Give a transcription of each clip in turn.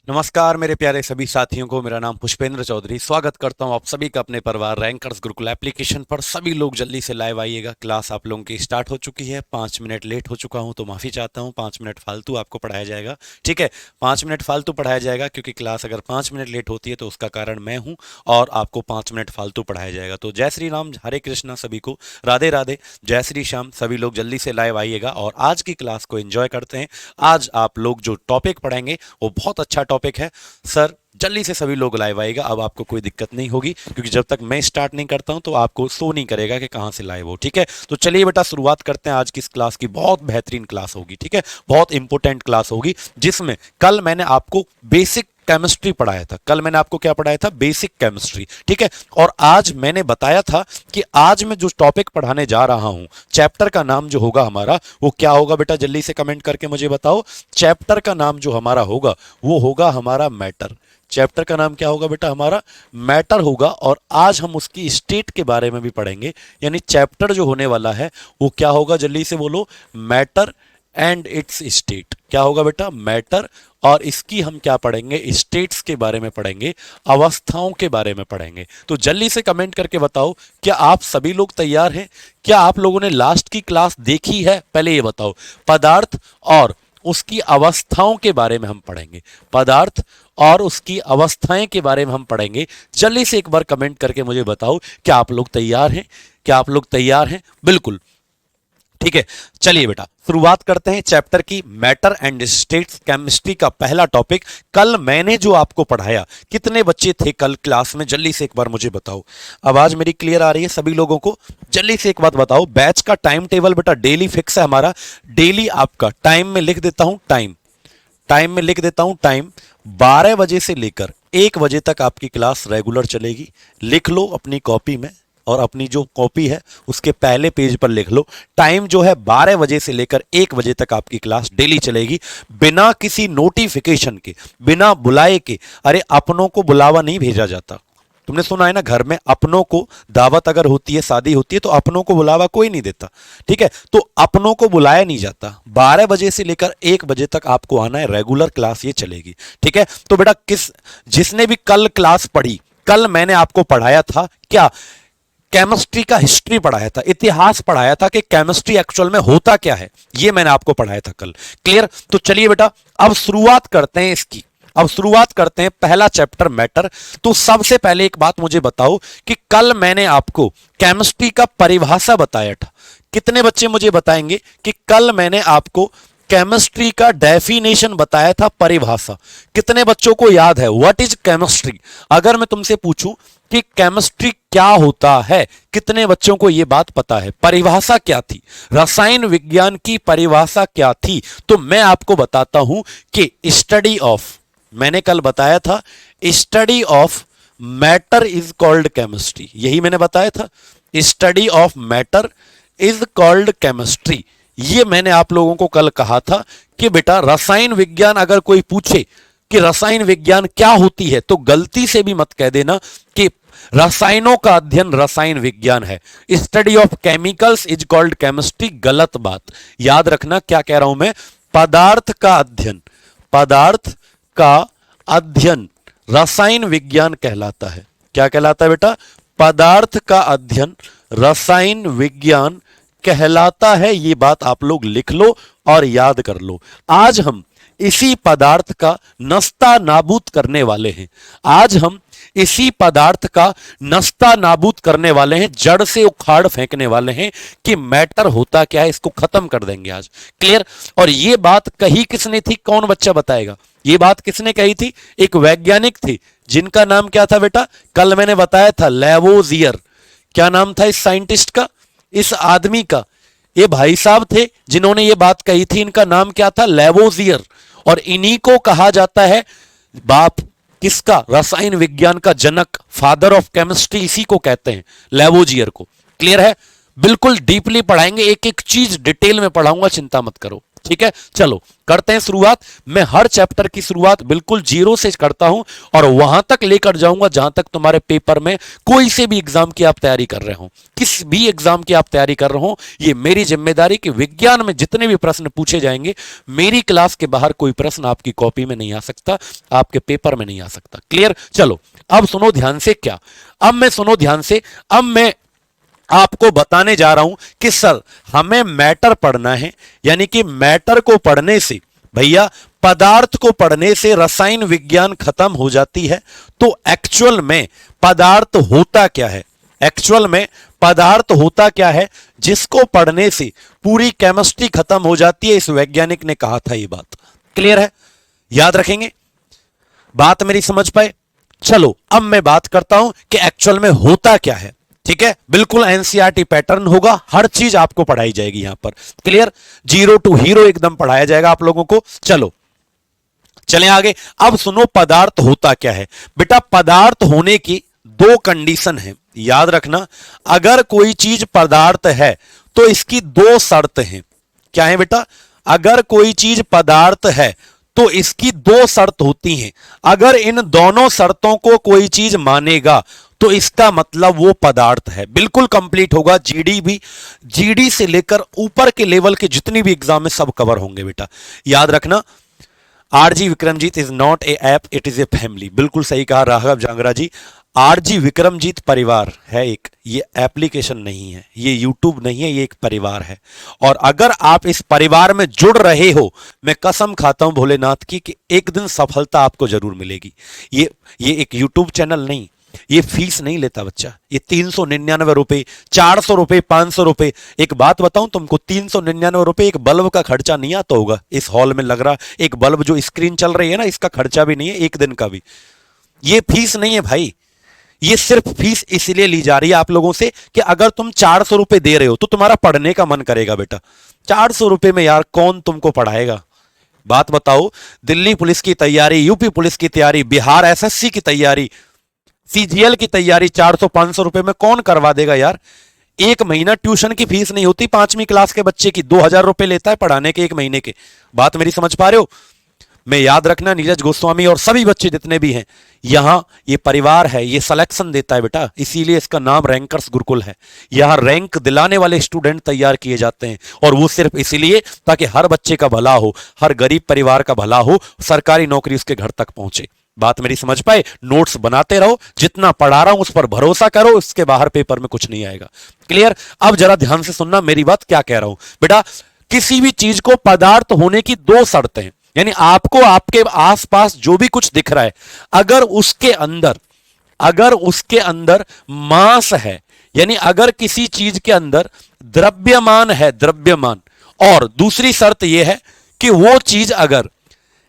नमस्कार मेरे प्यारे सभी साथियों को। मेरा नाम पुष्पेंद्र चौधरी। स्वागत करता हूं आप सभी का अपने परिवार रैंकर्स गुरुकुल एप्लीकेशन पर। सभी लोग जल्दी से लाइव आइएगा। क्लास आप लोगों की स्टार्ट हो चुकी है। 5 मिनट लेट हो चुका हूं तो माफ़ी चाहता हूं। 5 मिनट फालतू आपको पढ़ाया जाएगा, ठीक है। 5 मिनट फालतू पढ़ाया जाएगा क्योंकि क्लास अगर 5 मिनट लेट होती है तो उसका कारण मैं हूँ और आपको 5 मिनट फालतू पढ़ाया जाएगा। तो जय श्री राम, हरे कृष्णा, सभी को राधे राधे, जय श्री श्याम। सभी लोग जल्दी से लाइव आइएगा और आज की क्लास को एंजॉय करते हैं। आज आप लोग जो टॉपिक पढ़ेंगे वो बहुत अच्छा टॉपिक है। सर जल्दी से सभी लोग लाइव आएगा। अब आपको कोई दिक्कत नहीं होगी क्योंकि जब तक मैं स्टार्ट नहीं करता हूं तो आपको शो नहीं करेगा कि कहां से लाइव हो, ठीक है। तो चलिए बेटा शुरुआत करते हैं। आज की इस क्लास की बहुत बेहतरीन क्लास होगी, ठीक है। बहुत इंपॉर्टेंट क्लास होगी जिसमें कल मैंने आपको बेसिक केमिस्ट्री पढ़ाया था। कल मैंने आपको क्या पढ़ाया था? बेसिक केमिस्ट्री, ठीक है। और आज मैंने बताया था कि आज मैं जो टॉपिक पढ़ाने जा रहा हूं, चैप्टर का नाम जो होगा हमारा वो क्या होगा बेटा? जल्दी से कमेंट करके मुझे बताओ। चैप्टर का नाम जो हमारा होगा वो होगा हमारा मैटर। चैप्टर का नाम क्या होगा बेटा? हमारा मैटर होगा। और आज हम उसकी स्टेट के बारे में भी पढ़ेंगे। यानी चैप्टर जो होने वाला है वो क्या होगा? जल्दी से बोलो। Matter and it's state. क्या होगा बेटा? मैटर, और इसकी हम क्या पढ़ेंगे? स्टेट्स के बारे में पढ़ेंगे, अवस्थाओं के बारे में पढ़ेंगे। तो जल्दी से कमेंट करके बताओ, क्या आप सभी लोग तैयार हैं? क्या आप लोगों ने लास्ट की क्लास देखी है? पहले ये बताओ। पदार्थ और उसकी अवस्थाओं के बारे में हम पढ़ेंगे। पदार्थ और उसकी अवस्थाएं के बारे में हम पढ़ेंगे। जल्दी से एक बार कमेंट करके मुझे बताओ, क्या आप लोग तैयार हैं? क्या आप लोग तैयार हैं? बिल्कुल, ठीक है। चलिए बेटा शुरुआत करते हैं चैप्टर की। मैटर एंड स्टेट्स केमिस्ट्री का पहला टॉपिक। कल मैंने जो आपको पढ़ाया, कितने बच्चे थे कल क्लास में? जल्दी से एक बार मुझे बताओ। आवाज मेरी क्लियर आ रही है सभी लोगों को? जल्दी से एक बात बताओ। बैच का टाइम टेबल बेटा डेली फिक्स है हमारा। डेली आपका टाइम में लिख देता हूं, टाइम में लिख देता हूं टाइम। 12 बजे से लेकर 1 बजे तक आपकी क्लास रेगुलर चलेगी। लिख लो अपनी कॉपी में, और अपनी जो कॉपी है उसके पहले पेज पर लिख लो। टाइम जो है 12 बजे से लेकर 1 बजे तक आपकी क्लास डेली चलेगी, बिना किसी नोटिफिकेशन के, बिना बुलाए के। अरे अपनों को बुलावा नहीं भेजा जाता। तुमने सुना है ना, घर में अपनों को दावत अगर होती है, शादी होती है, तो अपनों को बुलावा कोई नहीं देता, ठीक है। तो अपनों को बुलाया नहीं जाता। 12 बजे से लेकर 1 बजे तक आपको आना है। रेगुलर क्लास ये चलेगी, ठीक है। तो बेटा जिसने भी कल क्लास पढ़ी, कल मैंने आपको पढ़ाया था क्या? केमिस्ट्री का हिस्ट्री पढ़ाया था, इतिहास पढ़ाया था कि केमिस्ट्री एक्चुअल में होता क्या है। ये मैंने आपको पढ़ाया था कल। क्लियर? तो चलिए बेटा अब शुरुआत करते हैं इसकी। अब शुरुआत करते हैं पहला चैप्टर मैटर। तो सबसे पहले एक बात मुझे बताओ कि कल मैंने आपको केमिस्ट्री का परिभाषा बताया था। कितने बच्चे मुझे बताएंगे कि कल मैंने आपको केमिस्ट्री का डेफिनेशन बताया था, परिभाषा? कितने बच्चों को याद है? What is chemistry? अगर मैं तुमसे पूछूं कि केमिस्ट्री क्या होता है, कितने बच्चों को यह बात पता है? परिभाषा क्या थी? रसायन विज्ञान की परिभाषा क्या थी? तो मैं आपको बताता हूं कि स्टडी ऑफ, मैंने कल बताया था, study of matter is called chemistry. यही मैंने बताया था, study of matter is called chemistry. ये मैंने आप लोगों को कल कहा था कि बेटा रसायन विज्ञान अगर कोई पूछे कि रसायन विज्ञान क्या होती है, तो गलती से भी मत कह देना कि रसायनों का अध्ययन रसायन विज्ञान है। Study of chemicals is called chemistry. गलत बात। याद रखना क्या कह रहा हूं मैं। पदार्थ का अध्ययन, पदार्थ का अध्ययन रसायन विज्ञान कहलाता है। क्या कहलाता है बेटा? पदार्थ का अध्ययन रसायन विज्ञान कहलाता है। ये बात आप लोग लिख लो और याद कर लो। आज हम इसी पदार्थ का नस्ता नाबूद करने वाले हैं। आज हम इसी पदार्थ का नस्ता नाबूद करने वाले हैं, जड़ से उखाड़ फेंकने वाले हैं कि मैटर होता क्या है, इसको खत्म कर देंगे आज। क्लियर? और ये बात कही किसने थी? कौन बच्चा बताएगा? ये बात किसने कही थी? एक वैज्ञानिक थे जिनका नाम क्या था बेटा? कल मैंने बताया था, लेवोजियर। क्या नाम था इस साइंटिस्ट का, इस आदमी का? ये भाई साहब थे जिन्होंने ये बात कही थी। इनका नाम क्या था? लेवोजियर। और इन्हीं को कहा जाता है बाप किसका? रसायन विज्ञान का जनक, फादर ऑफ केमिस्ट्री। इसी को कहते हैं, लेवोजियर को। क्लियर है? बिल्कुल डीपली पढ़ाएंगे, एक एक चीज डिटेल में पढ़ाऊंगा, चिंता मत करो। ठीक है, चलो करते हैं शुरुआत। मैं हर चैप्टर की शुरुआत बिल्कुल जीरो से करता हूं और वहां तक लेकर जाऊंगा जहां तक तुम्हारे पेपर में कोई से भी एग्जाम की आप तैयारी कर रहे हो, किस भी एग्जाम की आप तैयारी कर रहे हो, ये मेरी जिम्मेदारी कि विज्ञान में जितने भी प्रश्न पूछे जाएंगे मेरी क्लास के बाहर कोई प्रश्न आपकी कॉपी में नहीं आ सकता, आपके पेपर में नहीं आ सकता। क्लियर? चलो अब सुनो ध्यान से, क्या अब मैं सुनो ध्यान से, अब मैं आपको बताने जा रहा हूं कि सर हमें मैटर पढ़ना है, यानी कि मैटर को पढ़ने से भैया, पदार्थ को पढ़ने से रसायन विज्ञान खत्म हो जाती है। तो एक्चुअल में पदार्थ होता क्या है, एक्चुअल में पदार्थ होता क्या है जिसको पढ़ने से पूरी केमिस्ट्री खत्म हो जाती है, इस वैज्ञानिक ने कहा था। ये बात क्लियर है? याद रखेंगे? बात मेरी समझ पाए? चलो अब मैं बात करता हूं कि एक्चुअल में होता क्या है। ठीक है, बिल्कुल एनसीईआरटी पैटर्न होगा, हर चीज आपको पढ़ाई जाएगी यहां पर। क्लियर? जीरो टू हीरो एकदम पढ़ाया जाएगा आप लोगों को। चलो चलें आगे। अब सुनो पदार्थ होता क्या है। बेटा पदार्थ होने की दो कंडीशन है, याद रखना। अगर कोई चीज पदार्थ है तो इसकी दो शर्त हैं। क्या है बेटा? अगर कोई चीज पदार्थ है तो इसकी दो शर्त होती हैं। अगर इन दोनों शर्तों को कोई चीज मानेगा तो इसका मतलब वो पदार्थ है। बिल्कुल कंप्लीट होगा, जीडी भी, जीडी से लेकर ऊपर के लेवल के जितनी भी एग्जाम में सब कवर होंगे बेटा, याद रखना। RG Vikramjit is not a app, it is a family. बिल्कुल सही कहा राघव जांगरा जी। आरजी विक्रमजीत परिवार है एक, ये एप्लीकेशन नहीं है, ये यूट्यूब नहीं है, ये एक परिवार है। और अगर आप इस परिवार में जुड़ रहे हो, मैं कसम खाता हूं भोलेनाथ की कि एक दिन सफलता आपको जरूर मिलेगी। ये एक यूट्यूब चैनल नहीं, ये फीस नहीं लेता बच्चा। ये 399 रुपए, 400 रुपए, 500 रुपए। एक बात बताऊं तुमको, 399 रुपए एक बल्ब का खर्चा नहीं आता होगा। इस हॉल में लग रहा एक बल्ब जो स्क्रीन चल रही है ना, इसका खर्चा भी नहीं है एक दिन का भी। ये फीस नहीं है भाई, ये सिर्फ फीस इसलिए ली जा रही है आप लोगों से कि अगर तुम 400 रुपए दे रहे हो तो तुम्हारा पढ़ने का मन करेगा बेटा। 400 रुपए में यार कौन तुमको पढ़ाएगा? बात बताओ। दिल्ली पुलिस की तैयारी, यूपी पुलिस की तैयारी, बिहार एसएससी की तैयारी, सीजीएल की तैयारी 400-500 रुपए में कौन करवा देगा यार? एक महीना ट्यूशन की फीस नहीं होती 5वीं क्लास के बच्चे की, 2000 रुपए लेता है पढ़ाने के एक महीने के। बात मेरी समझ पा रहे हो? मैं याद रखना, नीरज गोस्वामी और सभी बच्चे जितने भी हैं यहां, ये परिवार है, ये सिलेक्शन देता है बेटा, इसीलिए इसका नाम रैंकर्स गुरुकुल है। यहां रैंक दिलाने वाले स्टूडेंट तैयार किए जाते हैं, और वो सिर्फ इसीलिए ताकि हर बच्चे का भला हो, हर गरीब परिवार का भला हो, सरकारी नौकरी उसके घर तक पहुंचे। बात मेरी समझ पाए? नोट्स बनाते रहो, जितना पढ़ा रहा हूं उस पर भरोसा करो, उसके बाहर पेपर में कुछ नहीं आएगा। क्लियर? अब जरा ध्यान से सुनना मेरी बात, क्या कह रहा हूं बेटा। किसी भी चीज को पदार्थ होने की दो शर्तें हैं, यानी आपको आपके आसपास जो भी कुछ दिख रहा है, अगर उसके अंदर मास है, यानी अगर किसी चीज के अंदर द्रव्यमान है, द्रव्यमान, और दूसरी शर्त यह है कि वो चीज अगर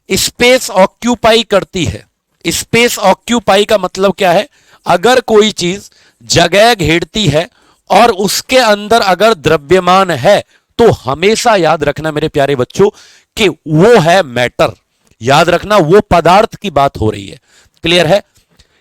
स्पेस ऑक्यूपाई करती है। स्पेस ऑक्यूपाई का मतलब क्या है? अगर कोई चीज जगह घेरती है और उसके अंदर अगर द्रव्यमान है, तो हमेशा याद रखना मेरे प्यारे बच्चों कि वो है मैटर। याद रखना, वो पदार्थ की बात हो रही है। क्लियर है?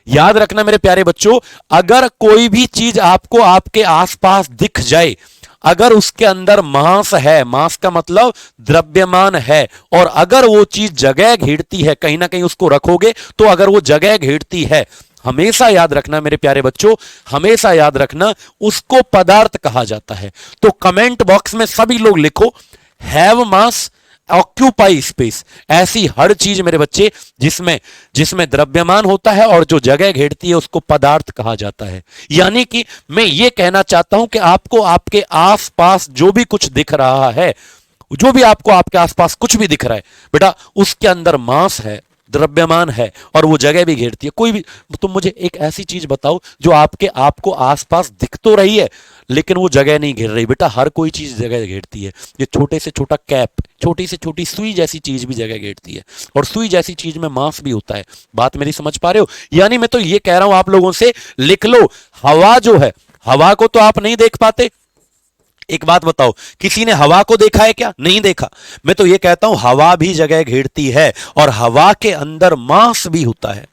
याद रखना मेरे प्यारे बच्चों, अगर कोई भी चीज आपको आपके आसपास दिख जाए, अगर उसके अंदर मास है, मास का मतलब द्रव्यमान है, और अगर वो चीज जगह घेरती है, कहीं ना कहीं उसको रखोगे तो अगर वो जगह घेरती है, हमेशा याद रखना मेरे प्यारे बच्चों, हमेशा याद रखना उसको पदार्थ कहा जाता है। तो कमेंट बॉक्स में सभी लोग लिखो, हैव मास, ऑक्यूपाई स्पेस। ऐसी हर चीज मेरे बच्चे जिसमें द्रव्यमान होता है और जो जगह घेरती है उसको पदार्थ कहा जाता है। यानी कि मैं ये कहना चाहता हूं कि आपको आपके आसपास जो भी कुछ दिख रहा है, जो भी आपको आपके आसपास कुछ भी दिख रहा है बेटा, उसके अंदर मास है, द्रव्यमान है, और वो जगह भी घेरती है। कोई भी तुम मुझे एक ऐसी चीज बताओ जो आपको आसपास दिख तो रही है लेकिन वो जगह नहीं घेर रही। बेटा हर कोई चीज जगह घेरती है। ये छोटे से छोटा कैप, छोटी से छोटी सुई जैसी चीज भी जगह घेरती है, और सुई जैसी चीज में मांस भी होता है। बात मेरी समझ पा रहे हो? यानी मैं तो ये कह रहा हूं आप लोगों से, लिख लो, हवा जो है, हवा को तो आप नहीं देख पाते। एक बात बताओ, किसी ने हवा को देखा है क्या? नहीं देखा। मैं तो ये कहता हूं हवा भी जगह घेरती है, और हवा के अंदर मास भी होता है,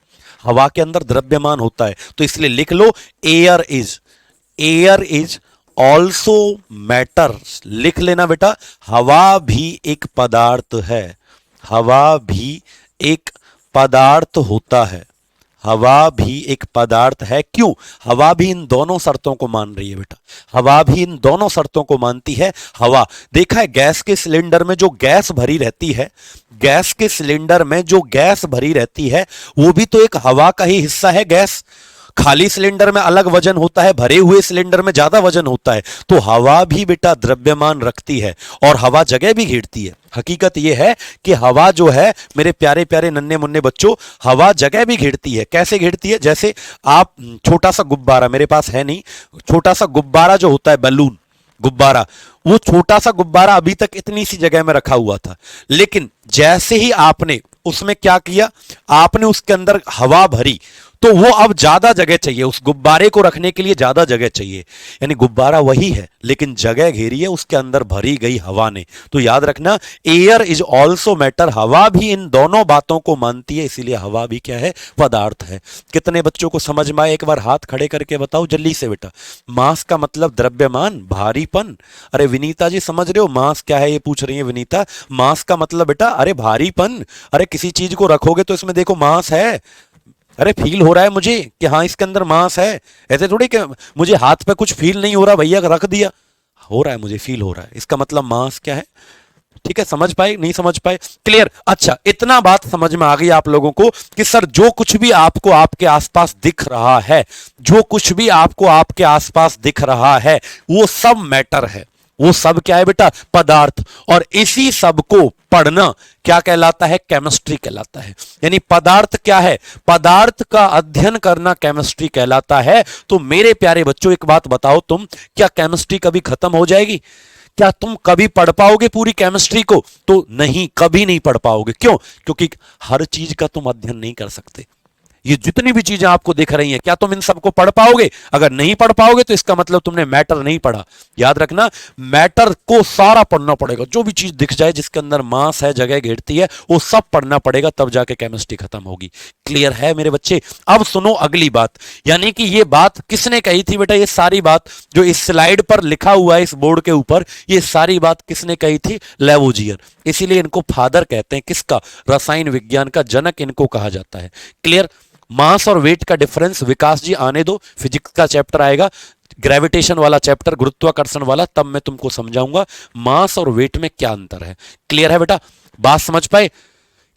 हवा के अंदर द्रव्यमान होता है। तो इसलिए लिख लो, एयर इज ऑल्सो मैटर, लिख लेना बेटा, हवा भी एक पदार्थ है, हवा भी एक पदार्थ होता है, हवा भी एक पदार्थ है। क्यों? हवा भी इन दोनों शर्तों को मान रही है बेटा, हवा भी इन दोनों शर्तों को मानती है। हवा, देखा है गैस के सिलेंडर में जो गैस भरी रहती है, गैस के सिलेंडर में जो गैस भरी रहती है वो भी तो एक हवा का ही हिस्सा है। गैस खाली सिलेंडर में अलग वजन होता है, भरे हुए सिलेंडर में ज्यादा वजन होता है। तो हवा भी बेटा द्रव्यमान रखती है और हवा जगह भी घेरती है। हकीकत यह है कि हवा जो है मेरे प्यारे प्यारे नन्हे मुन्ने बच्चों, हवा जगह भी घेरती है। कैसे घेरती है? जैसे आप छोटा सा गुब्बारा, मेरे पास है नहीं, छोटा सा गुब्बारा जो होता है, बलून गुब्बारा, वो छोटा सा गुब्बारा अभी तक इतनी सी जगह में रखा हुआ था, लेकिन जैसे ही आपने उसमें क्या किया, आपने उसके अंदर हवा भरी, तो वो अब ज्यादा जगह चाहिए, उस गुब्बारे को रखने के लिए ज्यादा जगह चाहिए। यानी गुब्बारा वही है लेकिन जगह घेरी है उसके अंदर भरी गई हवा ने। तो याद रखना, एयर इज ऑल्सो मैटर, हवा भी इन दोनों बातों को मानती है, इसीलिए हवा भी क्या है? पदार्थ है। कितने बच्चों को समझ में आए? एक बार हाथ खड़े करके बताओ जल्दी से बेटा। मास का मतलब द्रव्यमान, भारीपन। अरे विनीता जी समझ रहे हो मास क्या है? ये पूछ रही है विनीता। मास का मतलब बेटा अरे भारीपन। अरे किसी चीज को रखोगे तो इसमें देखो मास है, अरे फील हो रहा है मुझे कि हाँ इसके अंदर मांस है। ऐसे थोड़ी कि मुझे हाथ पे कुछ फील नहीं हो रहा, भैया रख दिया, हो रहा है, मुझे फील हो रहा है, इसका मतलब मांस क्या है? ठीक है, समझ पाए? नहीं समझ पाए? क्लियर? अच्छा, इतना बात समझ में आ गई आप लोगों को कि सर जो कुछ भी आपको आपके आसपास दिख रहा है, जो कुछ भी आपको आपके आसपास दिख रहा है, वो सब मैटर है। वो सब क्या है बेटा? पदार्थ। और इसी सब को पढ़ना क्या कहलाता है? केमिस्ट्री कहलाता है। यानी पदार्थ क्या है? पदार्थ का अध्ययन करना केमिस्ट्री कहलाता है। तो मेरे प्यारे बच्चों एक बात बताओ, तुम क्या केमिस्ट्री कभी खत्म हो जाएगी? क्या तुम कभी पढ़ पाओगे पूरी केमिस्ट्री को? तो नहीं, कभी नहीं पढ़ पाओगे। क्यों? क्योंकि हर चीज का तुम अध्ययन नहीं कर सकते। ये जितनी भी चीजें आपको दिख रही हैं, क्या तुम इन सबको पढ़ पाओगे? अगर नहीं पढ़ पाओगे तो इसका मतलब तुमने मैटर नहीं पढ़ा। याद रखना, मैटर को सारा पढ़ना पड़ेगा। जो भी चीज दिख जाए जिसके अंदर मास है, जगह घेरती है, वो सब पढ़ना पड़ेगा, तब जाके केमिस्ट्री खत्म होगी। क्लियर है मेरे बच्चे? अब सुनो अगली बात। यानी कि ये बात किसने कही थी बेटा? ये सारी बात जो इस स्लाइड पर लिखा हुआ है इस बोर्ड के ऊपर, ये सारी बात किसने कही थी? लेवोजियर। इसीलिए इनको फादर कहते हैं। किसका? रसायन विज्ञान का जनक इनको कहा जाता है। क्लियर? मास और वेट का डिफरेंस विकास जी आने दो, फिजिक्स का चैप्टर आएगा, ग्रेविटेशन वाला चैप्टर, गुरुत्वाकर्षण वाला, तब मैं तुमको समझाऊंगा मास और वेट में क्या अंतर है। क्लियर है बेटा? बात समझ पाए?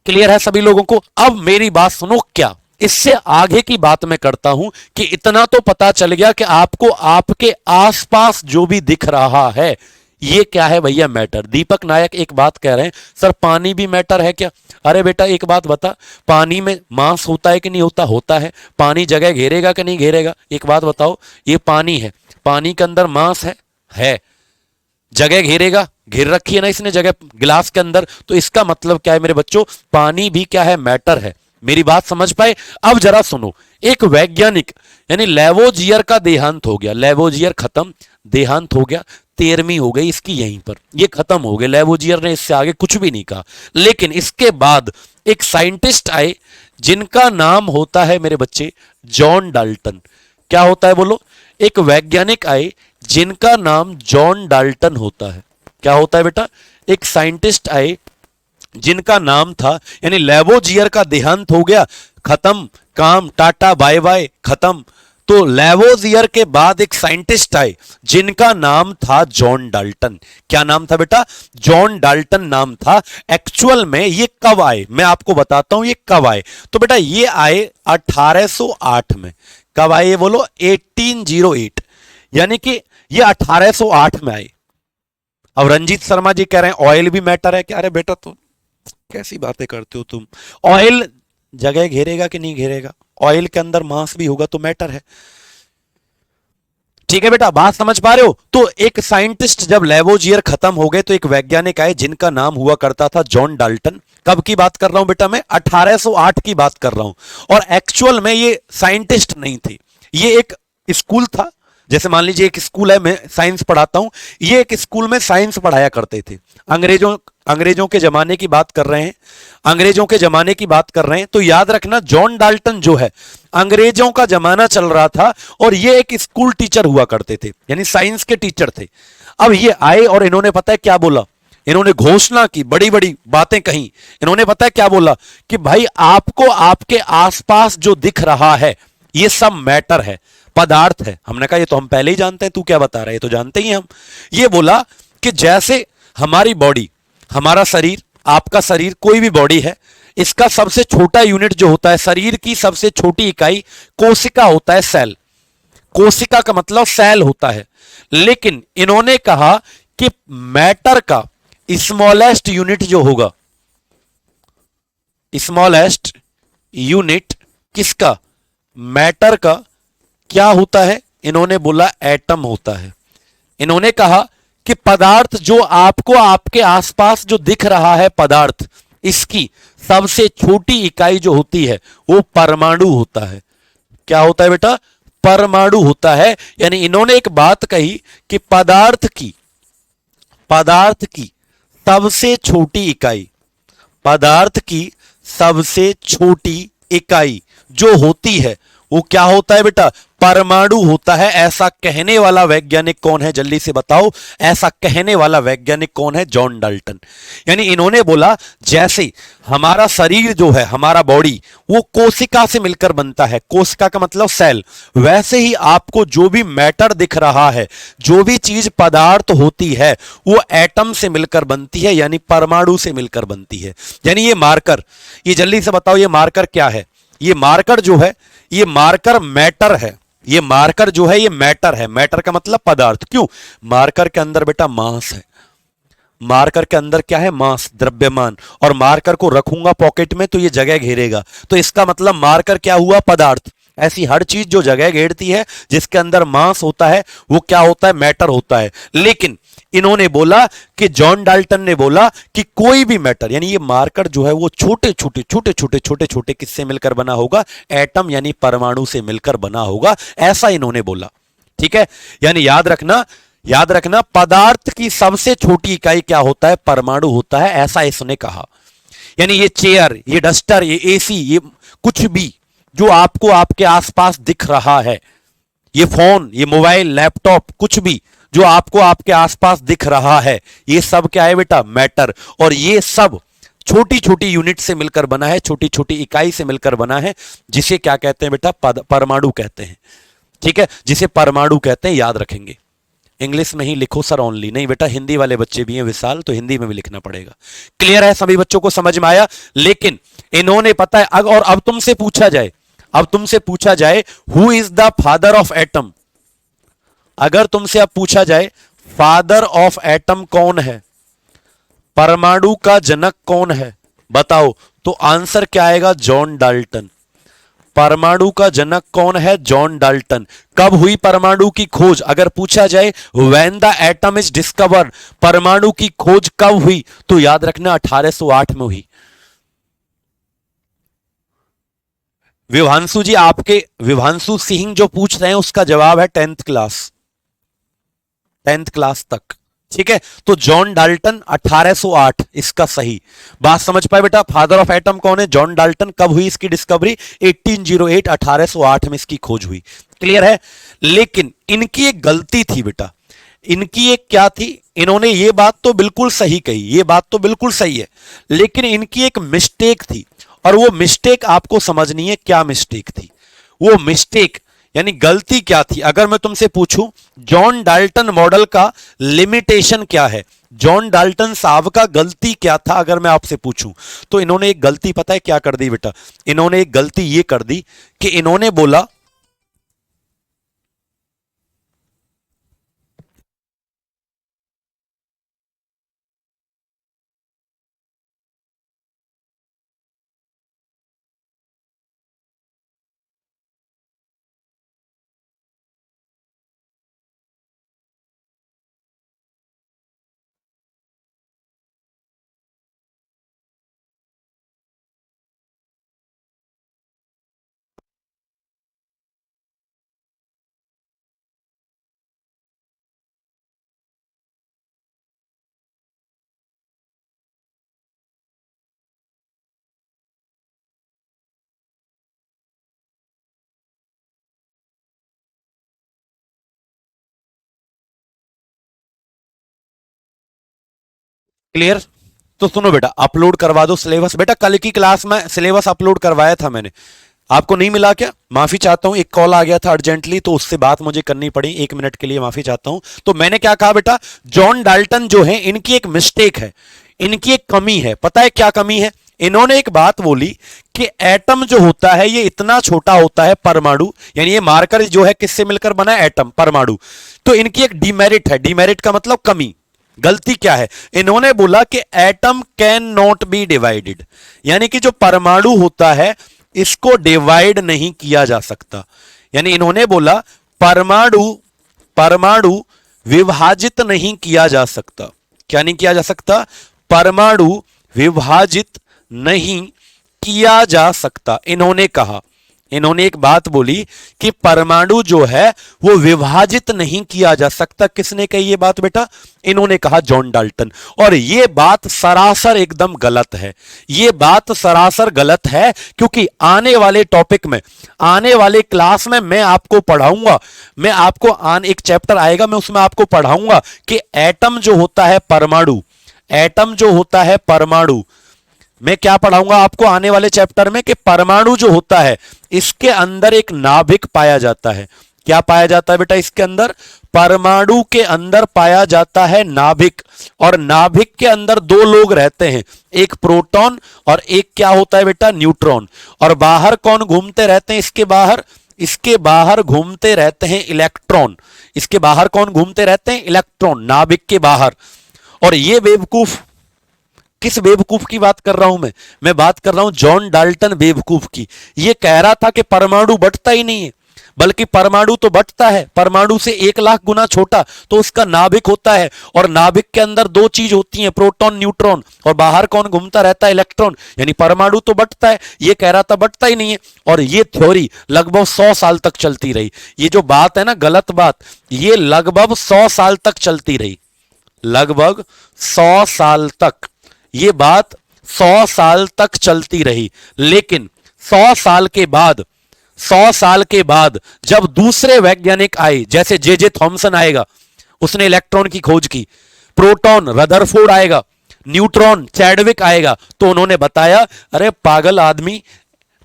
क्लियर है सभी लोगों को? अब मेरी बात सुनो, क्या इससे आगे की बात मैं करता हूं कि इतना तो पता चल गया कि आपको आपके आसपास जो भी दिख रहा है ये क्या है भैया? मैटर। दीपक नायक एक बात कह रहे हैं, सर पानी भी मैटर है क्या? अरे बेटा एक बात बता, पानी में मास होता है कि नहीं होता? होता है। पानी जगह घेरेगा कि नहीं घेरेगा? एक बात बताओ, ये पानी है, पानी के अंदर मास है, जगह घेरेगा, घेर रखी है ना इसने जगह गिलास के अंदर, तो इसका मतलब क्या है मेरे बच्चों? पानी भी क्या है? मैटर है। मेरी बात समझ पाए? अब जरा सुनो, एक वैज्ञानिक यानी लेवोजियर का देहांत हो गया, लेवोजियर खत्म, देहांत हो गया, 13वीं हो गई इसकी यहीं पर, ये खत्म हो गए। लेवोजियर ने इससे आगे कुछ भी नहीं कहा। लेकिन इसके बाद एक साइंटिस्ट आए जिनका नाम होता है मेरे बच्चे जॉन डाल्टन। क्या होता है बोलो? एक वैज्ञानिक आए जिनका नाम जॉन डाल्टन होता है। क्या होता है बेटा? एक साइंटिस्ट आए जिनका नाम था, यानी लेवोजियर का देहांत हो गया, खत्म, काम टाटा बाय बाय, खत्म। तो लेवोजियर के बाद एक साइंटिस्ट आए जिनका नाम था जॉन डाल्टन। क्या नाम था बेटा? जॉन डाल्टन नाम था। एक्चुअल में ये कब आए मैं आपको बताता हूं, ये कब आए। तो बेटा ये आए 1808 में। कब आए ये बोलो? 1808, यानी कि ये 1808 में आए। अब रंजीत शर्मा जी कह रहे हैं ऑयल भी मैटर है क्या? अरे बेटा तो कैसी बातें करते हो तुम? ऑयल जगह घेरेगा कि नहीं घेरेगा? ऑयल के अंदर मांस भी होगा तो मैटर है। ठीक है बेटा, बात समझ पा रहे हो? तो एक साइंटिस्ट, जब लेवोजियर खत्म हो गए तो एक वैज्ञानिक आए जिनका नाम हुआ करता था जॉन डाल्टन। कब की बात कर रहा हूं बेटा मैं? 1808 की बात कर रहा हूं। और एक्चुअल में ये साइंटिस्ट नहीं थे, ये एक स्कूल था, जैसे मान लीजिए एक स्कूल है, मैं साइंस पढ़ाता हूं, ये एक स्कूल में साइंस पढ़ाया करते थे। अंग्रेजों अंग्रेजों के जमाने की बात कर रहे हैं, अंग्रेजों के जमाने की बात कर रहे हैं, तो याद रखना जॉन डाल्टन जो है, अंग्रेजों का जमाना चल रहा था और ये एक स्कूल टीचर हुआ करते थे, यानी साइंस के टीचर थे। अब ये आए और इन्होंने पता है क्या बोला, इन्होंने घोषणा की, बड़ी बड़ी बातें कही। इन्होंने पता है क्या बोला कि भाई आपको आपके आसपास जो दिख रहा है ये सब मैटर है, पदार्थ है। हमने कहा ये तो हम पहले ही जानते हैं, तू क्या बता रहा है, ये तो जानते ही हम। ये बोला कि जैसे हमारी बॉडी, हमारा शरीर, आपका शरीर, कोई भी बॉडी है, इसका सबसे छोटा यूनिट जो होता है, शरीर की सबसे छोटी इकाई कोशिका होता है, सेल। कोशिका का मतलब सेल होता है। लेकिन इन्होंने कहा कि मैटर का स्मॉलेस्ट यूनिट जो होगा, स्मॉलेस्ट यूनिट किसका, मैटर का, क्या होता है? इन्होंने बोला एटम होता है। इन्होंने कहा कि पदार्थ जो आपको आपके आसपास जो दिख रहा है पदार्थ, इसकी सबसे छोटी इकाई जो होती है वो परमाणु होता है। क्या होता है बेटा? परमाणु होता है। यानी इन्होंने एक बात कही कि पदार्थ की सबसे छोटी इकाई, पदार्थ की सबसे छोटी इकाई जो होती है वो क्या होता है बेटा? परमाणु होता है। ऐसा कहने वाला वैज्ञानिक कौन है, जल्दी से बताओ। ऐसा कहने वाला वैज्ञानिक कौन है? John Dalton. यानी इन्होंने बोला जैसे हमारा शरीर जो है, हमारा बॉडी, वो कोशिका से मिलकर बनता है, कोशिका का मतलब सेल, वैसे ही आपको जो भी मैटर दिख रहा है, जो भी चीज पदार्थ होती है, वो एटम से मिलकर बनती है, यानी परमाणु से मिलकर बनती है। यानी ये मार्कर, ये जल्दी से बताओ ये मार्कर क्या है? ये मार्कर जो है, ये मार्कर मैटर है। ये मार्कर जो है ये मैटर है। मैटर का मतलब पदार्थ। क्यों? मार्कर के अंदर बेटा मास है। मार्कर के अंदर क्या है? मास, द्रव्यमान। और मार्कर को रखूंगा पॉकेट में तो ये जगह घेरेगा, तो इसका मतलब मार्कर क्या हुआ? पदार्थ। ऐसी हर चीज जो जगह घेरती है, जिसके अंदर मास होता है, वो क्या होता है? मैटर होता है। लेकिन इन्होंने बोला कि जॉन डाल्टन ने बोला कि कोई भी मैटर, यानी ये मार्कर जो है वो छोटे छोटे छोटे छोटे छोटे छोटे किससे मिलकर बना होगा? एटम यानी परमाणु से मिलकर बना होगा, ऐसा इन्होंने बोला। ठीक है? यानी याद रखना पदार्थ की सबसे छोटी इकाई क्या होता है? परमाणु होता है, ऐसा इसने कहा। यानी ये चेयर, ये डस्टर, ये एसी, ये कुछ भी जो आपको आपके आसपास दिख रहा है, ये फोन, ये मोबाइल, लैपटॉप, कुछ भी जो आपको आपके आसपास दिख रहा है, ये सब क्या है बेटा? मैटर। और ये सब छोटी छोटी यूनिट से मिलकर बना है, छोटी छोटी इकाई से मिलकर बना है, जिसे क्या कहते हैं बेटा? परमाणु कहते हैं। ठीक है? जिसे परमाणु कहते हैं, याद रखेंगे। इंग्लिश में ही लिखो सर ओनली, नहीं बेटा हिंदी वाले बच्चे भी हैं विशाल, तो हिंदी में भी लिखना पड़ेगा। क्लियर है? सभी बच्चों को समझ में आया? लेकिन इन्होंने पता है और अब तुमसे पूछा जाए, अब तुमसे पूछा जाए who is the father of atom, अगर तुमसे अब पूछा जाए फादर ऑफ एटम कौन है, परमाणु का जनक कौन है, बताओ, तो आंसर क्या आएगा? John Dalton. परमाणु का जनक कौन है? John Dalton. कब हुई परमाणु की खोज? अगर पूछा जाए when the atom is discovered, परमाणु की खोज कब हुई, तो याद रखना 1808 में हुई। विभांशु जी, आपके विभांशु सिंह जो पूछ रहे हैं उसका जवाब है 10th क्लास, 10th क्लास तक। ठीक है? तो जॉन डाल्टन 1808 इसका सही। बात समझ पाए बेटा? फादर ऑफ एटम कौन है? John Dalton. कब हुई इसकी डिस्कवरी? 1808, 1808 में इसकी खोज हुई। क्लियर है? लेकिन इनकी एक गलती थी बेटा। इनकी एक क्या थी? इन्होंने ये बात तो बिल्कुल सही कही, ये बात तो बिल्कुल सही है, लेकिन इनकी एक मिस्टेक थी। और वो मिस्टेक आपको समझनी है, क्या मिस्टेक थी वो मिस्टेक, यानी गलती क्या थी। अगर मैं तुमसे पूछूं जॉन डाल्टन मॉडल का लिमिटेशन क्या है, जॉन डाल्टन साहब का गलती क्या था, अगर मैं आपसे पूछूं, तो इन्होंने एक गलती पता है क्या कर दी बेटा? इन्होंने एक गलती ये कर दी कि इन्होंने बोला क्लियर? तो सुनो बेटा, अपलोड करवा दो सिलेबस। बेटा कल की क्लास में सिलेबस अपलोड करवाया था मैंने, आपको नहीं मिला क्या? माफी चाहता हूं, एक कॉल आ गया था अर्जेंटली तो उससे बात मुझे करनी पड़ी, 1 मिनट के लिए माफी चाहता हूं। तो मैंने क्या कहा बेटा, जॉन डाल्टन जो है इनकी एक मिस्टेक है, इनकी एक कमी है। पता है क्या कमी है? इन्होंने एक बात बोली कि एटम जो होता है ये इतना छोटा होता है, परमाणु, यानी ये मार्कर जो है किससे मिलकर बना है? एटम, परमाणु। तो इनकी एक डिमेरिट है, डिमेरिट का मतलब कमी। गलती क्या है? इन्होंने बोला कि atom can not be divided, यानी कि जो परमाणु होता है इसको डिवाइड नहीं किया जा सकता। यानी इन्होंने बोला परमाणु परमाणु विभाजित नहीं किया जा सकता। क्या नहीं किया जा सकता? परमाणु विभाजित नहीं किया जा सकता। इन्होंने कहा, इन्होंने एक बात बोली कि परमाणु जो है वो विभाजित नहीं किया जा सकता। किसने कही ये बात बेटा? इन्होंने कहा, जॉन डाल्टन। और ये बात सरासर एकदम गलत है, ये बात सरासर गलत है, क्योंकि आने वाले टॉपिक में, आने वाले क्लास में मैं आपको पढ़ाऊंगा, मैं आपको एक चैप्टर आएगा, मैं उसमें आपको पढ़ाऊंगा कि एटम जो होता है परमाणु, एटम जो होता है परमाणु, मैं क्या पढ़ाऊंगा आपको आने वाले चैप्टर में कि परमाणु जो होता है इसके अंदर एक नाभिक पाया जाता है। क्या पाया जाता है बेटा इसके अंदर? परमाणु के अंदर पाया जाता है नाभिक, और नाभिक के अंदर दो लोग रहते हैं, एक प्रोटॉन और एक क्या होता है बेटा? न्यूट्रॉन। और बाहर कौन घूमते रहते हैं इसके बाहर? इसके बाहर घूमते रहते हैं इलेक्ट्रॉन। इसके बाहर कौन घूमते रहते हैं? इलेक्ट्रॉन, नाभिक के बाहर। और ये बेवकूफ, किस बेवकूफ की बात कर रहा हूं मैं बात कर रहा हूं जॉन डाल्टन बेवकूफ की। ये कह रहा था कि परमाणु बढ़ता ही नहीं है, बल्कि परमाणु तो बढ़ता है, परमाणु से 1,00,000 गुना छोटा तो उसका नाभिक होता है, और नाभिक के अंदर दो चीज होती हैं, प्रोटॉन न्यूट्रॉन, और बाहर कौन घूमता रहता है? इलेक्ट्रॉन। यानी परमाणु तो बढ़ता है, ये कह रहा था बढ़ता ही नहीं है। और ये थ्योरी लगभग 100 साल तक चलती रही। ये जो बात है ना, गलत बात, ये लगभग 100 साल तक चलती रही, लगभग 100 साल तक ये बात 100 साल तक चलती रही। लेकिन 100 साल के बाद, 100 साल के बाद जब दूसरे वैज्ञानिक आए, जैसे जे जे थॉमसन आएगा, उसने इलेक्ट्रॉन की खोज की, प्रोटॉन रदरफोर्ड आएगा, न्यूट्रॉन चैडविक आएगा, तो उन्होंने बताया अरे पागल आदमी,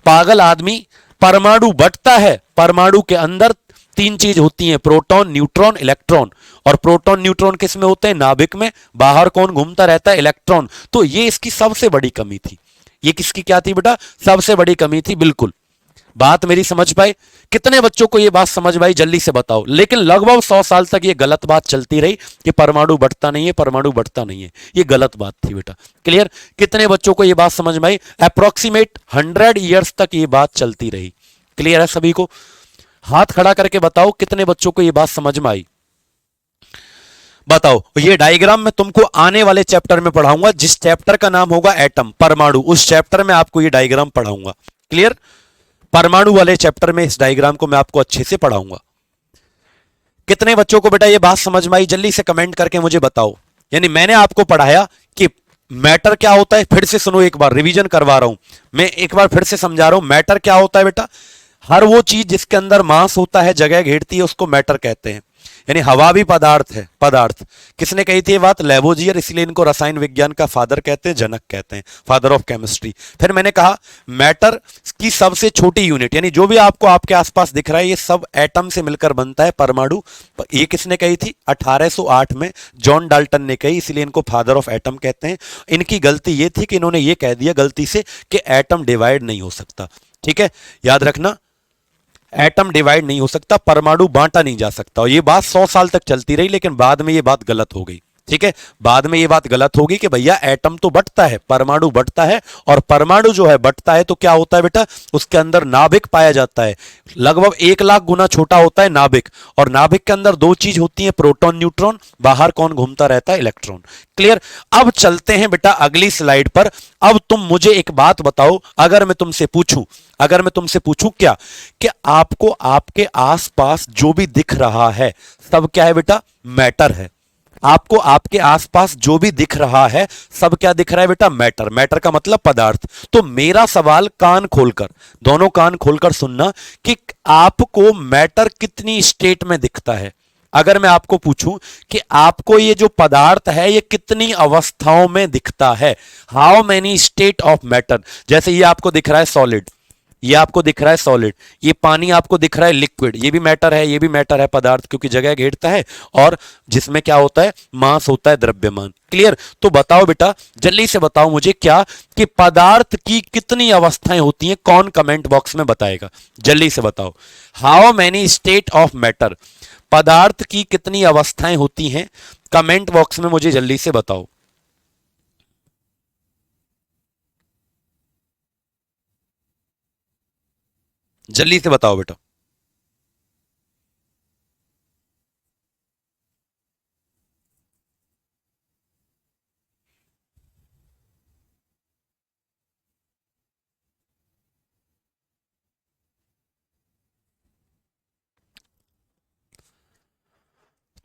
पागल आदमी, परमाणु बढ़ता है, परमाणु के अंदर 3 चीज होती हैं, प्रोटॉन न्यूट्रॉन इलेक्ट्रॉन। और प्रोटॉन न्यूट्रॉन किस में होते हैं? नाभिक में। बाहर कौन घूमता रहता है? इलेक्ट्रॉन। तो ये इसकी सबसे बड़ी कमी थी। ये किसकी क्या थी बेटा? सबसे बड़ी कमी थी। बिल्कुल, बात मेरी समझ पाए? कितने बच्चों को ये बात समझ पाई जल्दी से बताओ। लेकिन लगभग 100 साल तक ये गलत बात चलती रही कि परमाणु बढ़ता नहीं है, परमाणु बढ़ता नहीं है। ये गलत बात थी बेटा। क्लियर? कितने बच्चों को ये बात समझ में आई? अप्रोक्सीमेट 100 ईयर्स तक ये बात चलती रही। क्लियर है सभी को? हाथ खड़ा करके बताओ कितने बच्चों को ये बात समझ में आई। बताओ। ये डायग्राम मैं तुमको आने वाले चैप्टर में पढ़ाऊंगा, जिस चैप्टर का नाम होगा एटम, परमाणु, उस चैप्टर में आपको ये डायग्राम पढ़ाऊंगा। क्लियर? परमाणु वाले चैप्टर में इस डायग्राम को मैं आपको अच्छे से पढ़ाऊंगा। कितने बच्चों को बेटा ये बात समझ में आई? जल्दी से कमेंट करके मुझे बताओ। यानी मैंने आपको पढ़ाया कि मैटर क्या होता है। फिर से सुनो, एक बार रिवीजन करवा रहा हूं मैं, एक बार फिर से समझा रहा हूं। मैटर क्या होता है बेटा? हर वो चीज जिसके अंदर मास होता है, जगह घेरती है, उसको मैटर कहते हैं। यानी हवा भी पदार्थ है, पदार्थ। किसने कही थी ये बात? लेवोजियर, इसलिए इनको रसायन विज्ञान का फादर कहते हैं, जनक कहते हैं, फादर ऑफ केमिस्ट्री। फिर मैंने कहा मैटर की सबसे छोटी यूनिट, यानी जो भी आपको आपके आसपास दिख रहा है, ये सब एटम से मिलकर बनता है, परमाणु। ये किसने कही थी? 1808 में जॉन डाल्टन ने कही, इसलिए इनको फादर ऑफ एटम कहते हैं। इनकी गलती ये थी कि इन्होंने ये कह दिया गलती से कि एटम डिवाइड नहीं हो सकता। ठीक है, याद रखना, एटम डिवाइड नहीं हो सकता, परमाणु बांटा नहीं जा सकता। और ये बात 100 साल तक चलती रही, लेकिन बाद में ये बात गलत हो गई। ठीक है, बाद में ये बात गलत होगी कि भैया एटम तो बढ़ता है, परमाणु बढ़ता है, और परमाणु जो है बढ़ता है तो क्या होता है बेटा? उसके अंदर नाभिक पाया जाता है, लगभग 1,00,000 गुना छोटा होता है नाभिक, और नाभिक के अंदर दो चीज होती है, प्रोटॉन न्यूट्रॉन, बाहर कौन घूमता रहता है? इलेक्ट्रॉन। क्लियर? अब चलते हैं बेटा अगली स्लाइड पर। अब तुम मुझे एक बात बताओ, अगर मैं तुमसे पूछूं, अगर मैं तुमसे पूछूं क्या कि आपको आपके आसपास जो भी दिख रहा है सब क्या है बेटा? मैटर है। आपको आपके आसपास जो भी दिख रहा है सब क्या दिख रहा है बेटा? मैटर। मैटर का मतलब पदार्थ। तो मेरा सवाल, कान खोलकर, दोनों कान खोलकर सुनना, कि आपको मैटर कितनी स्टेट में दिखता है? अगर मैं आपको पूछूं कि आपको ये जो पदार्थ है ये कितनी अवस्थाओं में दिखता है, how many state of matter, जैसे ये आपको दिख रहा है सॉलिड, ये आपको दिख रहा है सॉलिड, ये पानी आपको दिख रहा है लिक्विड, ये भी मैटर है, ये भी मैटर है, पदार्थ क्योंकि जगह घेरता है और जिसमें क्या होता है, मास होता है, द्रव्यमान। क्लियर? तो बताओ बेटा, जल्दी से बताओ मुझे क्या कि पदार्थ की कितनी अवस्थाएं होती हैं, कौन कमेंट बॉक्स में बताएगा, जल्दी से बताओ। How many state of matter, पदार्थ की कितनी अवस्थाएं होती हैं, कमेंट बॉक्स में मुझे जल्दी से बताओ। जल्दी से बताओ बेटा।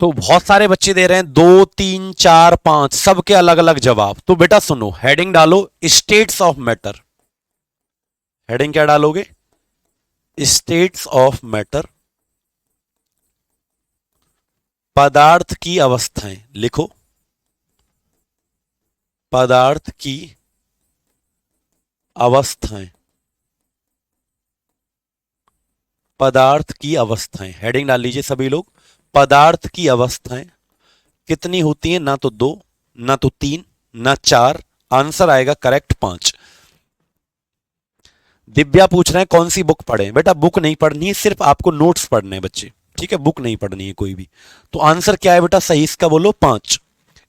तो बहुत सारे बच्चे दे रहे हैं, 2 3 4 5, सबके अलग अलग जवाब। तो बेटा सुनो, हेडिंग डालो स्टेट्स ऑफ मैटर। हेडिंग क्या डालोगे? स्टेट्स ऑफ मैटर, पदार्थ की अवस्थाएं लिखो, पदार्थ की अवस्थाएं, पदार्थ की अवस्थाएं, हेडिंग डाल लीजिए सभी लोग। पदार्थ की अवस्थाएं कितनी होती हैं? ना तो 2, ना तो 3, ना 4, आंसर आएगा करेक्ट 5। दिव्या पूछ रहे हैं कौन सी बुक पढ़े? बेटा बुक नहीं पढ़नी है, सिर्फ आपको नोट्स पढ़ने हैं बच्चे, ठीक है, बुक नहीं पढ़नी है कोई भी। तो आंसर क्या है बेटा सही इसका? बोलो 5।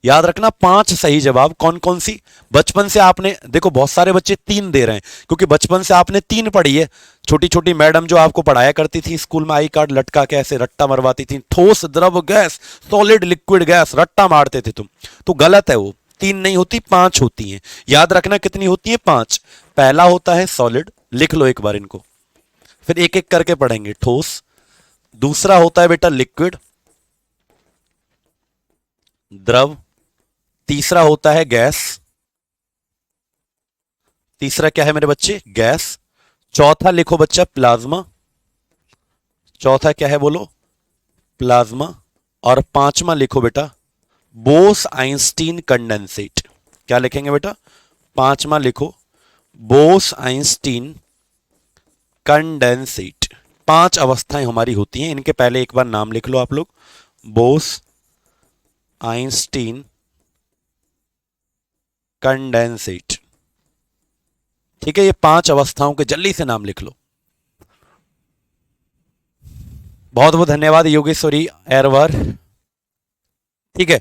याद रखना 5 सही जवाब। कौन कौन सी? बचपन से आपने देखो, बहुत सारे बच्चे 3 दे रहे हैं क्योंकि बचपन से आपने 3 पढ़ी है। छोटी छोटी मैडम जो आपको पढ़ाया करती थी स्कूल में, आई कार्ड लटका के ऐसे रट्टा मरवाती थी, ठोस द्रव गैस, सॉलिड लिक्विड गैस, रट्टा मारते थे तुम, तो गलत है वो। 3 नहीं होती, 5 होती हैं। याद रखना कितनी होती है? 5। पहला होता है सॉलिड, लिख लो एक बार इनको, फिर एक एक करके पढ़ेंगे। ठोस, दूसरा होता है बेटा लिक्विड, द्रव, तीसरा होता है गैस, तीसरा क्या है मेरे बच्चे? गैस। चौथा लिखो बच्चा प्लाज्मा, चौथा क्या है बोलो? प्लाज्मा। और पांचवा लिखो बेटा बोस आइंस्टीन कंडेंसेट। क्या लिखेंगे बेटा? पांचवा लिखो बोस आइंस्टीन कंडेंसेट। 5 अवस्थाएं हमारी होती हैं, इनके पहले एक बार नाम लिख लो आप लोग, बोस आइंस्टीन कंडेंसेट। ठीक है, ये 5 अवस्थाओं के जल्दी से नाम लिख लो। बहुत बहुत धन्यवाद योगेश्वरी एरवर। ठीक है,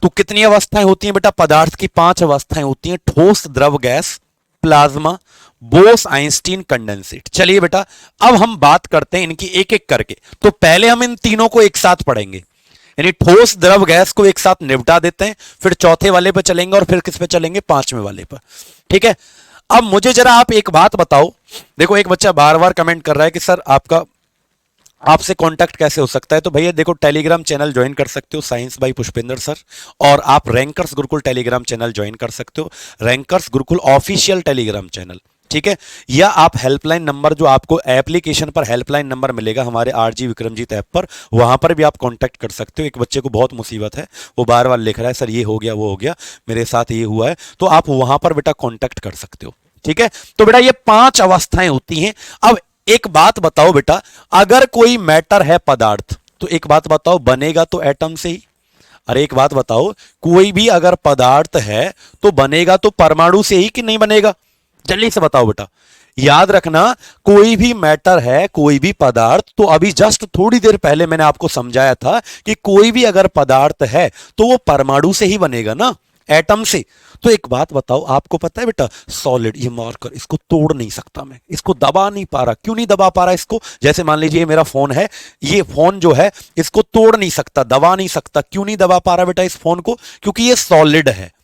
तो कितनी अवस्थाएं होती हैं बेटा? पदार्थ की 5 अवस्थाएं होती हैं, ठोस, द्रव, gas, plasma, Bose Einstein condensate. चलिए बेटा, अब हम बात करते हैं इनकी एक एक करके। तो पहले हम इन तीनों को एक साथ पढ़ेंगे, यानी ठोस, द्रव, गैस को एक साथ निपटा देते हैं, फिर चौथे वाले पे चलेंगे और फिर किस पे चलेंगे? 5वें वाले पर। ठीक है, अब मुझे जरा आप एक बात बताओ। देखो एक बच्चा बार बार कमेंट कर रहा है कि सर आपका, आपसे कांटेक्ट कैसे हो सकता है? तो भैया देखो, टेलीग्राम चैनल ज्वाइन कर सकते हो, साइंस बाय पुष्पेंद्र सर, और आप rankers Gurukul Telegram channel join कर सकते हो, rankers Gurukul official Telegram channel. ठीक है, या आप हेल्पलाइन नंबर, जो आपको एप्लीकेशन पर हेल्पलाइन नंबर मिलेगा हमारे आरजी विक्रमजीत ऐप पर, वहां पर भी आप कांटेक्ट कर सकते हो। एक बच्चे को बहुत मुसीबत है, वो बार बार लिख रहा है सर ये हो गया वो हो गया, मेरे साथ ये हुआ है, तो आप वहां पर बेटा कांटेक्ट कर सकते हो। ठीक है, तो बेटा ये 5 अवस्थाएं होती हैं। अब एक बात बताओ बेटा, अगर कोई मैटर है पदार्थ, तो एक बात बताओ, बनेगा तो एटम से ही। अरे एक बात बताओ, कोई भी अगर पदार्थ है तो बनेगा तो परमाणु से ही कि नहीं बनेगा? जल्दी से बताओ बेटा। याद रखना, कोई भी मैटर है, कोई भी पदार्थ, तो अभी जस्ट थोड़ी देर पहले मैंने आपको समझाया था कि कोई भी अगर पदार्थ है तो वो परमाणु से ही बनेगा ना, एटम से। तो एक बात बताओ, आपको पता है बेटा, सॉलिड, ये मार्कर, इसको तोड़ नहीं सकता मैं, इसको दबा नहीं पा रहा। क्यों नहीं दबा पा रहा इसको? जैसे मान लीजिए मेरा फोन है, ये फोन जो है इसको तोड़ नहीं सकता, दबा नहीं सकता। क्यों नहीं दबा पा रहा बेटा इस फोन को? क्योंकि ये सॉलिड है।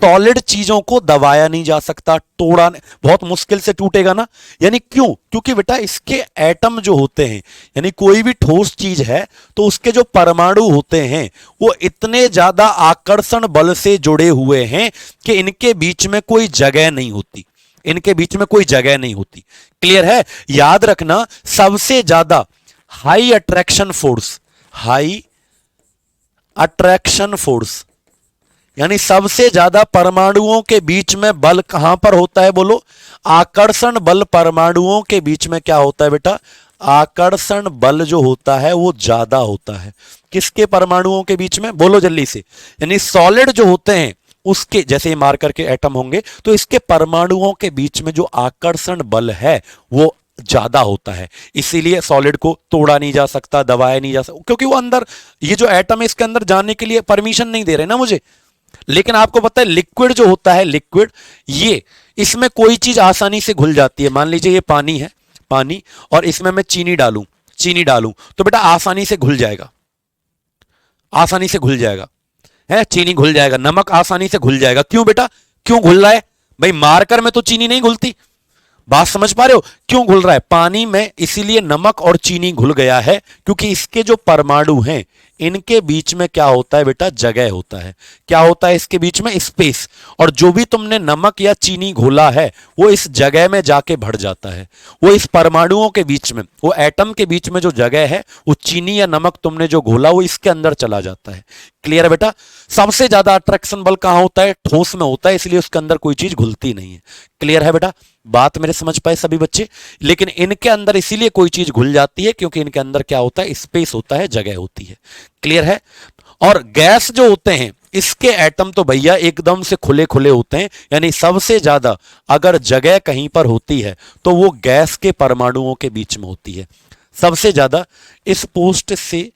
सॉलिड चीजों को दबाया नहीं जा सकता, तोड़ा बहुत मुश्किल से टूटेगा ना। यानी क्यों? क्योंकि बेटा इसके एटम जो होते हैं, यानी कोई भी ठोस चीज है तो उसके जो परमाणु होते हैं वो इतने ज्यादा आकर्षण बल से जुड़े हुए हैं कि इनके बीच में कोई जगह नहीं होती, इनके बीच में कोई जगह नहीं होती। क्लियर है? याद रखना, सबसे ज्यादा high attraction force, high attraction force यानी सबसे ज्यादा परमाणुओं के बीच में बल कहां पर होता है, बोलो। आकर्षण बल परमाणुओं के बीच में क्या होता है बेटा, आकर्षण बल जो होता है वो ज्यादा होता है। किसके परमाणुओं के बीच में, बोलो जल्दी से। यानी सॉलिड जो होते हैं उसके, जैसे मार्कर के एटम होंगे तो इसके परमाणुओं के बीच में जो आकर्षण बल है वो ज्यादा होता है। इसीलिए सॉलिड को तोड़ा नहीं जा सकता, दबाया नहीं जा सकता, क्योंकि वो अंदर, ये जो एटम है इसके अंदर जाने के लिए परमिशन नहीं दे रहे ना मुझे। लेकिन आपको पता है लिक्विड जो होता है, लिक्विड, ये इसमें कोई चीज आसानी से घुल जाती है। मान लीजिए ये पानी है, पानी, और इसमें मैं चीनी डालूं, चीनी डालूं तो बेटा आसानी से घुल जाएगा, आसानी से घुल जाएगा, है चीनी घुल जाएगा, नमक आसानी से घुल जाएगा। क्यों बेटा, क्यों घुल रहा है भाई, मार्कर में तो चीनी नहीं घुलती। बात समझ पा रहे हो, क्यों घुल रहा है पानी में, इसीलिए नमक और चीनी घुल गया है, क्योंकि इसके जो परमाणु हैं इनके बीच में क्या होता है बेटा, जगह होता है। क्या होता है इसके बीच में, स्पेस। और जो भी तुमने नमक या चीनी घोला है वो इस जगह में जाके भर जाता है। वो इस परमाणुओं के बीच में, वो एटम के बीच में जो जगह है, वो चीनी या नमक तुमने जो घोला वो इसके अंदर चला जाता है। क्लियर है बेटा। सबसे ज्यादा अट्रैक्शन बल कहां होता है, ठोस में होता है, इसलिए उसके अंदर कोई चीज घुलती नहीं है। क्लियर है बेटा, बात मेरे समझ पाए सभी बच्चे। लेकिन इनके अंदर इसीलिए कोई चीज घुल जाती है क्योंकि इनके अंदर क्या होता है, स्पेस होता है, जगह होती है। क्लियर है। और गैस जो होते हैं इसके एटम तो भैया एकदम से खुले खुले होते हैं, यानी सबसे ज्यादा अगर जगह कहीं पर होती है तो वो गैस के परमाणुओं के बीच में होती है सबसे ज्यादा। इस पोस्ट से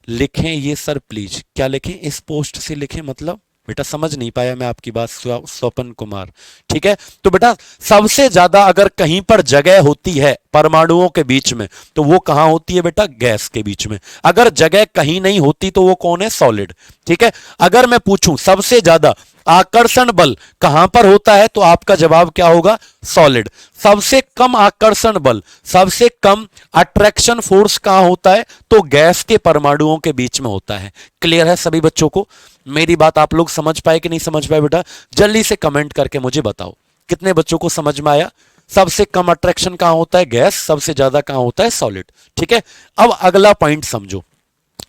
लिखें ये सर प्लीज, क्या लिखें, इस पोस्ट से लिखें, मतलब बेटा समझ नहीं पाया मैं आपकी बात, स्वपन कुमार। ठीक है, तो बेटा सबसे ज्यादा अगर कहीं पर जगह होती है परमाणुओं के बीच में तो वो कहां होती है बेटा, गैस के बीच में। अगर जगह कहीं नहीं होती तो वो कौन है, सॉलिड। ठीक है, अगर मैं पूछूं सबसे ज्यादा आकर्षण बल कहां पर होता है तो आपका जवाब क्या होगा, सॉलिड। सबसे कम आकर्षण बल, सबसे कम अट्रैक्शन फोर्स कहां होता है तो गैस के परमाणुओं के बीच में होता है। क्लियर है सभी बच्चों को, मेरी बात आप लोग समझ पाए कि नहीं समझ पाए बेटा, जल्दी से कमेंट करके मुझे बताओ कितने बच्चों को समझ में आया। सबसे कम अट्रैक्शन कहां होता है, गैस, सबसे ज्यादा कहां होता है, सॉलिड। ठीक है, अब अगला पॉइंट समझो।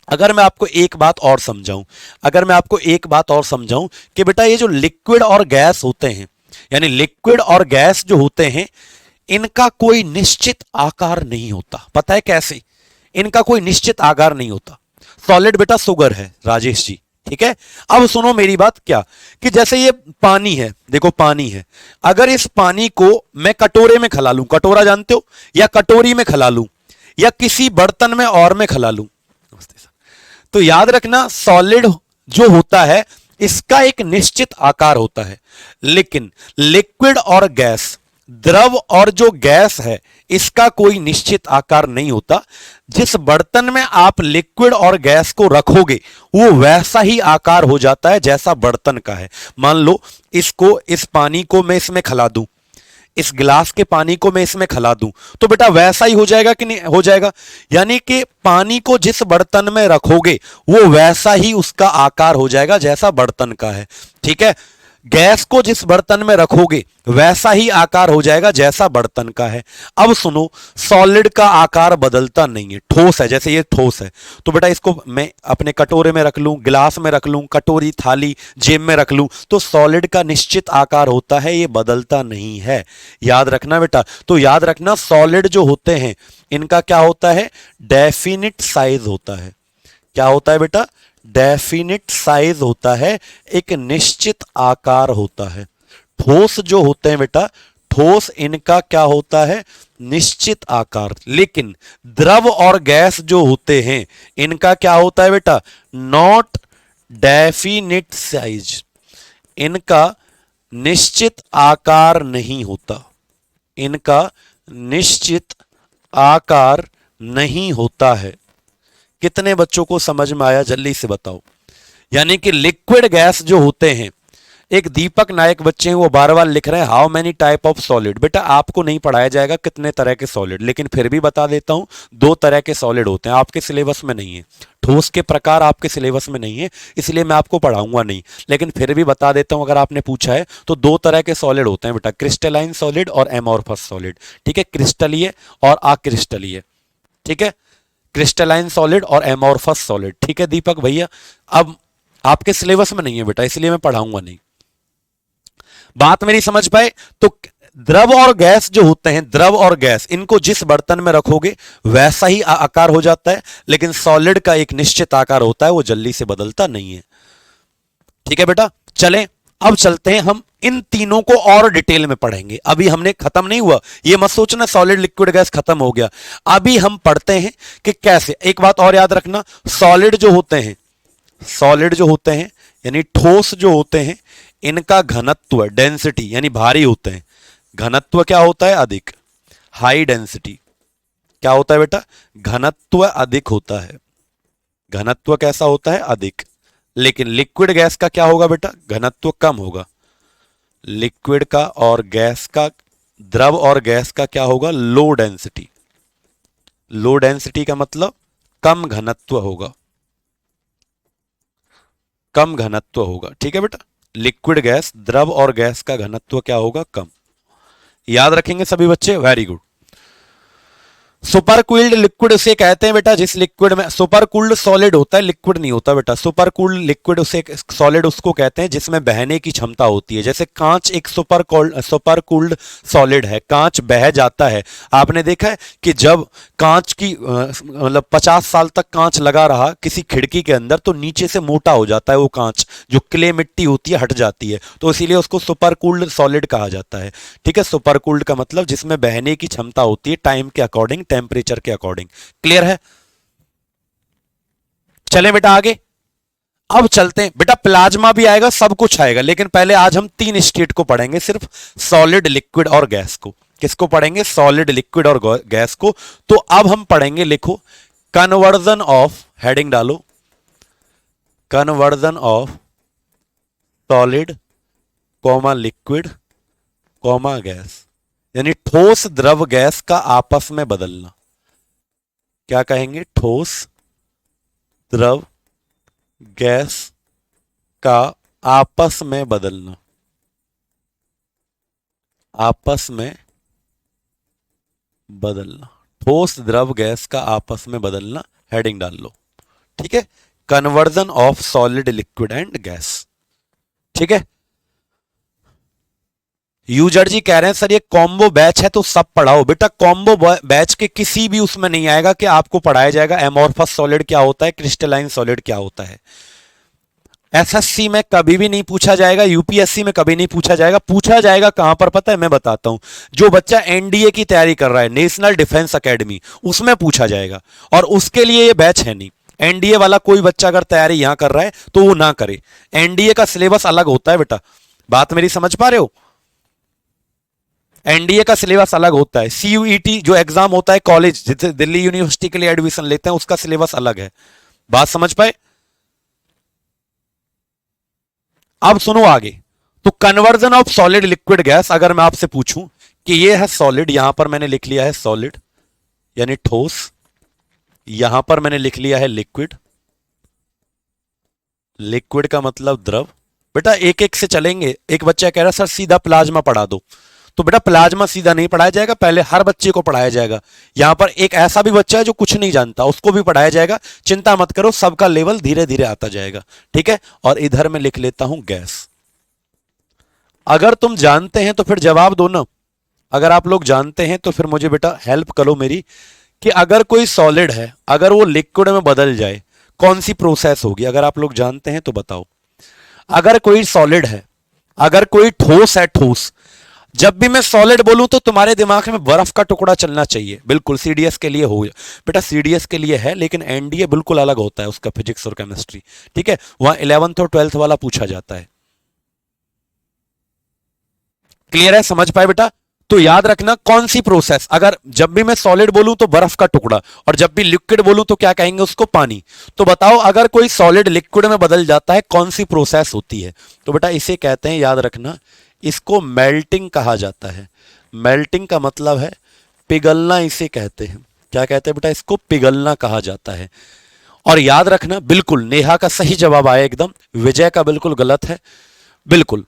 अगर मैं आपको एक बात और समझाऊं, अगर मैं आपको एक बात और समझाऊं कि बेटा ये जो लिक्विड और गैस होते हैं, यानी लिक्विड और गैस जो होते हैं इनका कोई निश्चित आकार नहीं होता। पता है कैसे, इनका कोई निश्चित आकार नहीं होता। सॉलिड बेटा शुगर है राजेश जी, ठीक है। अब सुनो मेरी बात, क्या कि जैसे ये पानी है, देखो पानी है, अगर इस पानी को मैं कटोरे में खिला लूं, कटोरा जानते हो, या कटोरी में खिला लूं, या किसी बर्तन में और में खिला लूं, तो याद रखना सॉलिड जो होता है इसका एक निश्चित आकार होता है। लेकिन लिक्विड और गैस, द्रव और जो गैस है इसका कोई निश्चित आकार नहीं होता। जिस बर्तन में आप लिक्विड और गैस को रखोगे वो वैसा ही आकार हो जाता है जैसा बर्तन का है। मान लो इसको, इस पानी को मैं इसमें खिला दूं, इस गिलास के पानी को मैं इसमें खिला दूं तो बेटा वैसा ही हो जाएगा कि नहीं हो जाएगा। यानी कि पानी को जिस बर्तन में रखोगे वो वैसा ही उसका आकार हो जाएगा जैसा बर्तन का है। ठीक है, गैस को जिस बर्तन में रखोगे वैसा ही आकार हो जाएगा जैसा बर्तन का है। अब सुनो, सॉलिड का आकार बदलता नहीं है, ठोस है, जैसे ये ठोस है तो बेटा इसको मैं अपने कटोरे में रख लूं, गिलास में रख लूं, कटोरी, थाली, जेब में रख लूं तो सॉलिड का निश्चित आकार होता है, ये बदलता नहीं है। याद रखना बेटा, तो याद रखना सॉलिड जो होते हैं इनका क्या होता है, डेफिनिट साइज होता है। क्या होता है बेटा, डेफिनिट साइज होता है, एक निश्चित आकार होता है। ठोस जो होते हैं बेटा, ठोस इनका क्या होता है, निश्चित आकार। लेकिन द्रव और गैस जो होते हैं इनका क्या होता है बेटा, नॉट डेफिनिट साइज, इनका निश्चित आकार नहीं होता, इनका निश्चित आकार नहीं होता है। कितने बच्चों को समझ में आया, जल्दी से बताओ। यानी कि लिक्विड गैस जो होते हैं, एक दीपक नायक बच्चे हैं वो बार बार लिख रहे हैं how many type of solid. बेटा आपको नहीं पढ़ाया जाएगा कितने तरह के सॉलिड, लेकिन फिर भी बता देता हूं, 2 तरह के सॉलिड होते हैं, आपके सिलेबस में नहीं है। ठोस के प्रकार आपके सिलेबस में नहीं है, इसलिए मैं आपको पढ़ाऊंगा नहीं, लेकिन फिर भी बता देता हूं अगर आपने पूछा है तो 2 तरह के सॉलिड होते हैं बेटा, क्रिस्टलाइन सॉलिड और एमोर्फस सॉलिड। ठीक है, क्रिस्टलीय और अक्रिस्टलीय। ठीक है, क्रिस्टलाइन सॉलिड और एमोर्फस सॉलिड। ठीक है दीपक भैया, अब आपके सिलेबस में नहीं है बेटा, इसलिए मैं पढ़ाऊंगा नहीं। बात मेरी समझ पाए? तो द्रव और गैस जो होते हैं, द्रव और गैस, इनको जिस बर्तन में रखोगे वैसा ही आकार हो जाता है, लेकिन सॉलिड का एक निश्चित आकार होता है, वो जल्दी से बदलता नहीं है। ठीक है बेटा, चलें अब चलते हैं, हम इन तीनों को और डिटेल में पढ़ेंगे। अभी हमने खत्म नहीं हुआ, ये मत सोचना सॉलिड लिक्विड गैस खत्म हो गया। अभी हम पढ़ते हैं कि कैसे। एक बात और याद रखना, सॉलिड जो होते हैं, सॉलिड जो होते हैं यानी ठोस जो होते हैं, इनका घनत्व डेंसिटी यानी भारी होते हैं। घनत्व क्या होता है? अधिक, हाई डेंसिटी। क्या होता है बेटा? घनत्व अधिक होता है। घनत्व कैसा होता है? अधिक। लेकिन लिक्विड गैस का क्या होगा बेटा? घनत्व कम होगा। लिक्विड का और गैस का, द्रव और गैस का क्या होगा? Low density. लो डेंसिटी का मतलब कम घनत्व होगा, कम घनत्व होगा। ठीक है बेटा, लिक्विड गैस, द्रव और गैस का घनत्व क्या होगा? कम। याद रखेंगे सभी बच्चे? Very good. सुपरकूल्ड लिक्विड उसे कहते हैं बेटा जिस लिक्विड में, सुपरकूल्ड सॉलिड होता है, लिक्विड नहीं होता बेटा। सुपरकूल्ड लिक्विड उसे, सॉलिड उसको कहते हैं जिसमें बहने की क्षमता होती है। जैसे कांच एक सुपरकूल्ड सॉलिड है, कांच बह जाता है। आपने देखा है कि जब कांच की मतलब 50 साल तक कांच लगा रहा किसी खिड़की के अंदर, तो नीचे से मोटा हो जाता है वो कांच, जो क्ले मिट्टी होती है हट जाती है, तो इसीलिए उसको सुपरकूल्ड सॉलिड कहा जाता है। ठीक है, सुपरकूल्ड का मतलब जिसमें बहने की क्षमता होती है टाइम के अकॉर्डिंग, टेम्परेचर के अकॉर्डिंग। क्लियर है? चलें बेटा आगे। अब चलते हैं बेटा, प्लाज्मा भी आएगा, सब कुछ आएगा, लेकिन पहले आज हम 3 स्टेट को पढ़ेंगे सिर्फ, सॉलिड, लिक्विड और गैस को। किसको पढ़ेंगे? सॉलिड, लिक्विड और गैस को। तो अब हम पढ़ेंगे, लिखो, कन्वर्जन ऑफ, हेडिंग डालो, conversion of solid comma liquid comma gas, यानी ठोस द्रव गैस का आपस में बदलना। क्या कहेंगे? ठोस द्रव गैस का आपस में बदलना, आपस में बदलना, ठोस द्रव गैस का आपस में बदलना। हेडिंग डाल लो। ठीक है, conversion of solid, liquid and gas. ठीक है, यूजर जी कह रहे हैं सर ये कॉम्बो बैच है तो सब पढ़ाओ। बेटा कॉम्बो बैच के किसी भी उसमें नहीं आएगा कि आपको पढ़ाया जाएगा एमोर्फस सॉलिड क्या होता है, क्रिस्टलाइन सॉलिड क्या होता है। एसएससी में कभी भी नहीं पूछा जाएगा, यूपीएससी में कभी नहीं पूछा जाएगा। पूछा जाएगा कहां पर पता है? मैं बताता हूं। जो बच्चा एनडीए की तैयारी कर रहा है, नेशनल डिफेंस एकेडमी, उसमें पूछा जाएगा, और उसके लिए ये बैच है नहीं। एनडीए वाला कोई बच्चा अगर तैयारी यहां कर रहा है तो वो ना करे, एनडीए का सिलेबस अलग होता है बेटा। बात मेरी समझ पा रहे हो? एनडीए का सिलेबस अलग होता है। सीयूईटी जो एग्जाम होता है कॉलेज, जिसे दिल्ली यूनिवर्सिटी के लिए एडमिशन लेते हैं, उसका सिलेबस अलग है। बात समझ पाए? अब सुनो आगे। तो conversion of solid, liquid, gas, अगर मैं आपसे पूछूं कि ये है सॉलिड, यहां पर मैंने लिख लिया है सॉलिड यानी ठोस, यहां पर मैंने लिख लिया है लिक्विड, लिक्विड का मतलब द्रव। बेटा एक एक से चलेंगे। एक बच्चा कह रहा सर सीधा प्लाज्मा पढ़ा दो, तो बेटा प्लाज्मा सीधा नहीं पढ़ाया जाएगा, पहले हर बच्चे को पढ़ाया जाएगा। यहां पर एक ऐसा भी बच्चा है जो कुछ नहीं जानता, उसको भी पढ़ाया जाएगा। चिंता मत करो, सबका लेवल धीरे धीरे आता जाएगा। ठीक है, और इधर मैं लिख लेता हूं गैस। अगर तुम जानते हैं तो फिर जवाब दो ना। अगर आप लोग जानते हैं तो फिर मुझे बेटा हेल्प करो मेरी, कि अगर कोई सॉलिड है, अगर वो लिक्विड में बदल जाए, कौन सी प्रोसेस होगी? अगर आप लोग जानते हैं तो बताओ। अगर कोई सॉलिड है, अगर कोई ठोस है, ठोस, जब भी मैं सॉलिड बोलूं तो तुम्हारे दिमाग में बर्फ का टुकड़ा चलना चाहिए। बिल्कुल सीडीएस के लिए हो बेटा, सीडीएस के लिए है, लेकिन एनडीए बिल्कुल अलग होता है उसका, फिजिक्स और केमिस्ट्री। ठीक है, वहां 11th और 12th वाला पूछा जाता है। क्लियर है? समझ पाए बेटा? तो याद रखना कौन सी प्रोसेस, अगर जब भी मैं सॉलिड बोलूं तो बर्फ का टुकड़ा, और जब भी लिक्विड बोलूं तो क्या कहेंगे उसको? पानी। तो बताओ अगर कोई सॉलिड लिक्विड में बदल जाता है, कौन सी प्रोसेस होती है? तो बेटा इसे कहते हैं, याद रखना, इसको मेल्टिंग कहा जाता है। मेल्टिंग का मतलब है पिघलना, इसे कहते हैं। क्या कहते हैं बेटा? इसको पिघलना कहा जाता है। और याद रखना, बिल्कुल नेहा का सही जवाब आया एकदम, विजय का बिल्कुल गलत है। बिल्कुल।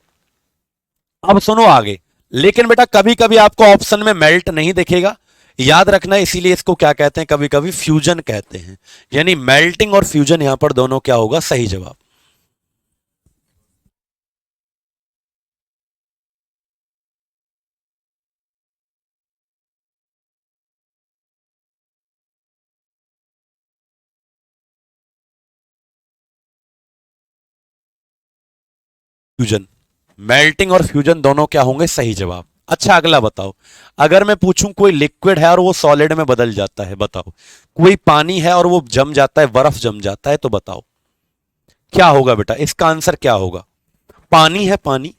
अब सुनो आगे। लेकिन बेटा कभी कभी आपको ऑप्शन में मेल्ट नहीं दिखेगा, याद रखना, इसीलिए इसको क्या कहते हैं, कभी कभी फ्यूजन कहते हैं। यानी मेल्टिंग और फ्यूजन यहां पर दोनों क्या होगा, सही जवाब। फ्यूजन, मेल्टिंग और फ्यूजन दोनों क्या होंगे, सही जवाब। अच्छा अगला बताओ, अगर मैं पूछूं कोई लिक्विड है और वो सॉलिड में बदल जाता है, बताओ। कोई पानी है और वो जम जाता है, बर्फ जम जाता है, तो बताओ क्या होगा बेटा, इसका आंसर क्या होगा। पानी है, पानी,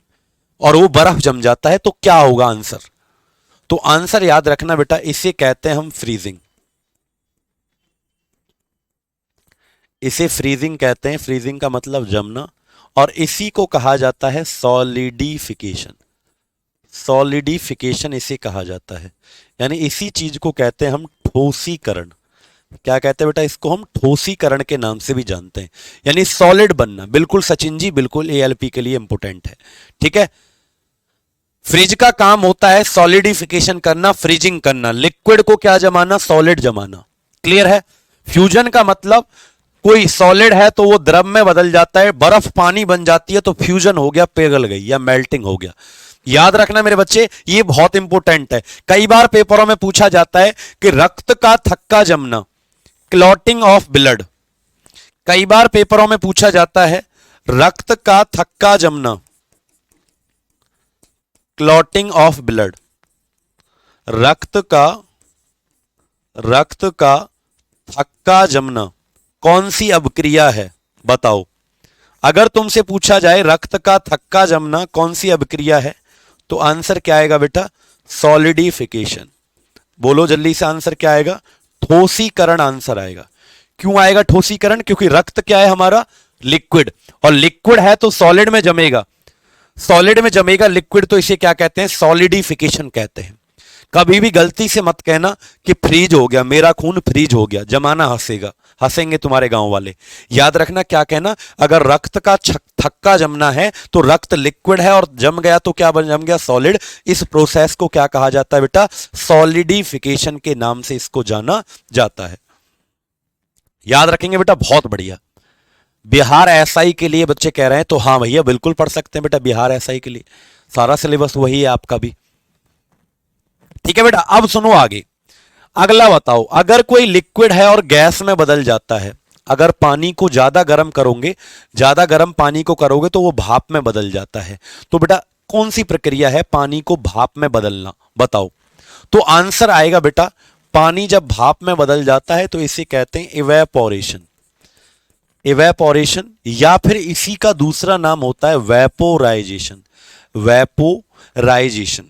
और वो बर्फ जम जाता है, तो क्या होगा आंसर। तो आंसर याद रखना बेटा, इसे कहते हैं हम फ्रीजिंग। इसे फ्रीजिंग कहते हैं, फ्रीजिंग का मतलब जमना, और इसी को कहा जाता है सॉलिडिफिकेशन। सॉलिडिफिकेशन इसे कहा जाता है, यानी इसी चीज को कहते हैं हम ठोसीकरण। क्या कहते हैं बेटा, इसको हम ठोसीकरण के नाम से भी जानते हैं, यानी सॉलिड बनना। बिल्कुल सचिन जी, बिल्कुल एएलपी के लिए इंपोर्टेंट है। ठीक है, फ्रिज का काम होता है सॉलिडिफिकेशन करना, फ्रीजिंग करना, लिक्विड को क्या जमाना, सॉलिड जमाना। क्लियर है। फ्यूजन का मतलब कोई सॉलिड है तो वो द्रव में बदल जाता है, बर्फ पानी बन जाती है तो फ्यूजन हो गया, पिघल गई या मेल्टिंग हो गया। याद रखना मेरे बच्चे, ये बहुत इंपॉर्टेंट है। कई बार पेपरों में पूछा जाता है कि रक्त का थक्का जमना, क्लॉटिंग ऑफ ब्लड। कई बार पेपरों में पूछा जाता है रक्त का थक्का जमना, क्लॉटिंग ऑफ ब्लड। रक्त का थक्का जमना कौन सी अभिक्रिया है, बताओ। अगर तुमसे पूछा जाए रक्त का थक्का जमना कौन सी अभिक्रिया है, तो आंसर क्या आएगा बेटा, सॉलिडिफिकेशन। बोलो जल्दी से, आंसर क्या आएगा, ठोसीकरण आंसर आएगा। क्यों आएगा ठोसीकरण, क्योंकि रक्त क्या है हमारा, लिक्विड, और लिक्विड है तो सॉलिड में जमेगा। सॉलिड में जमेगा लिक्विड, तो इसे क्या कहते हैं, सॉलिडिफिकेशन कहते हैं। कभी भी गलती से मत कहना कि फ्रीज हो गया, मेरा खून फ्रीज हो गया, जमाना हंसेगा, हंसेंगे तुम्हारे गांव वाले। याद रखना क्या कहना, अगर रक्त का थक्का जमना है तो रक्त लिक्विड है और जम गया तो क्या बन जम गया, सॉलिड। इस प्रोसेस को क्या कहा जाता है बेटा, सॉलिडिफिकेशन के नाम से इसको जाना जाता है। याद रखेंगे बेटा, बहुत बढ़िया। बिहार एसआई के लिए बच्चे कह रहे हैं, तो हाँ भैया बिल्कुल पढ़ सकते हैं बेटा, बिहार एसआई के लिए सारा सिलेबस वही है आपका भी। ठीक है बेटा, अब सुनो आगे। अगला बताओ, अगर कोई लिक्विड है और गैस में बदल जाता है, अगर पानी को ज्यादा गर्म करोगे, ज्यादा गर्म पानी को करोगे तो वो भाप में बदल जाता है, तो बेटा कौन सी प्रक्रिया है पानी को भाप में बदलना, बताओ। तो आंसर आएगा बेटा, पानी जब भाप में बदल जाता है तो इसे कहते हैं इवेपोरेशन। इवेपोरेशन, या फिर इसी का दूसरा नाम होता है वेपोराइजेशन। वेपोराइजेशन,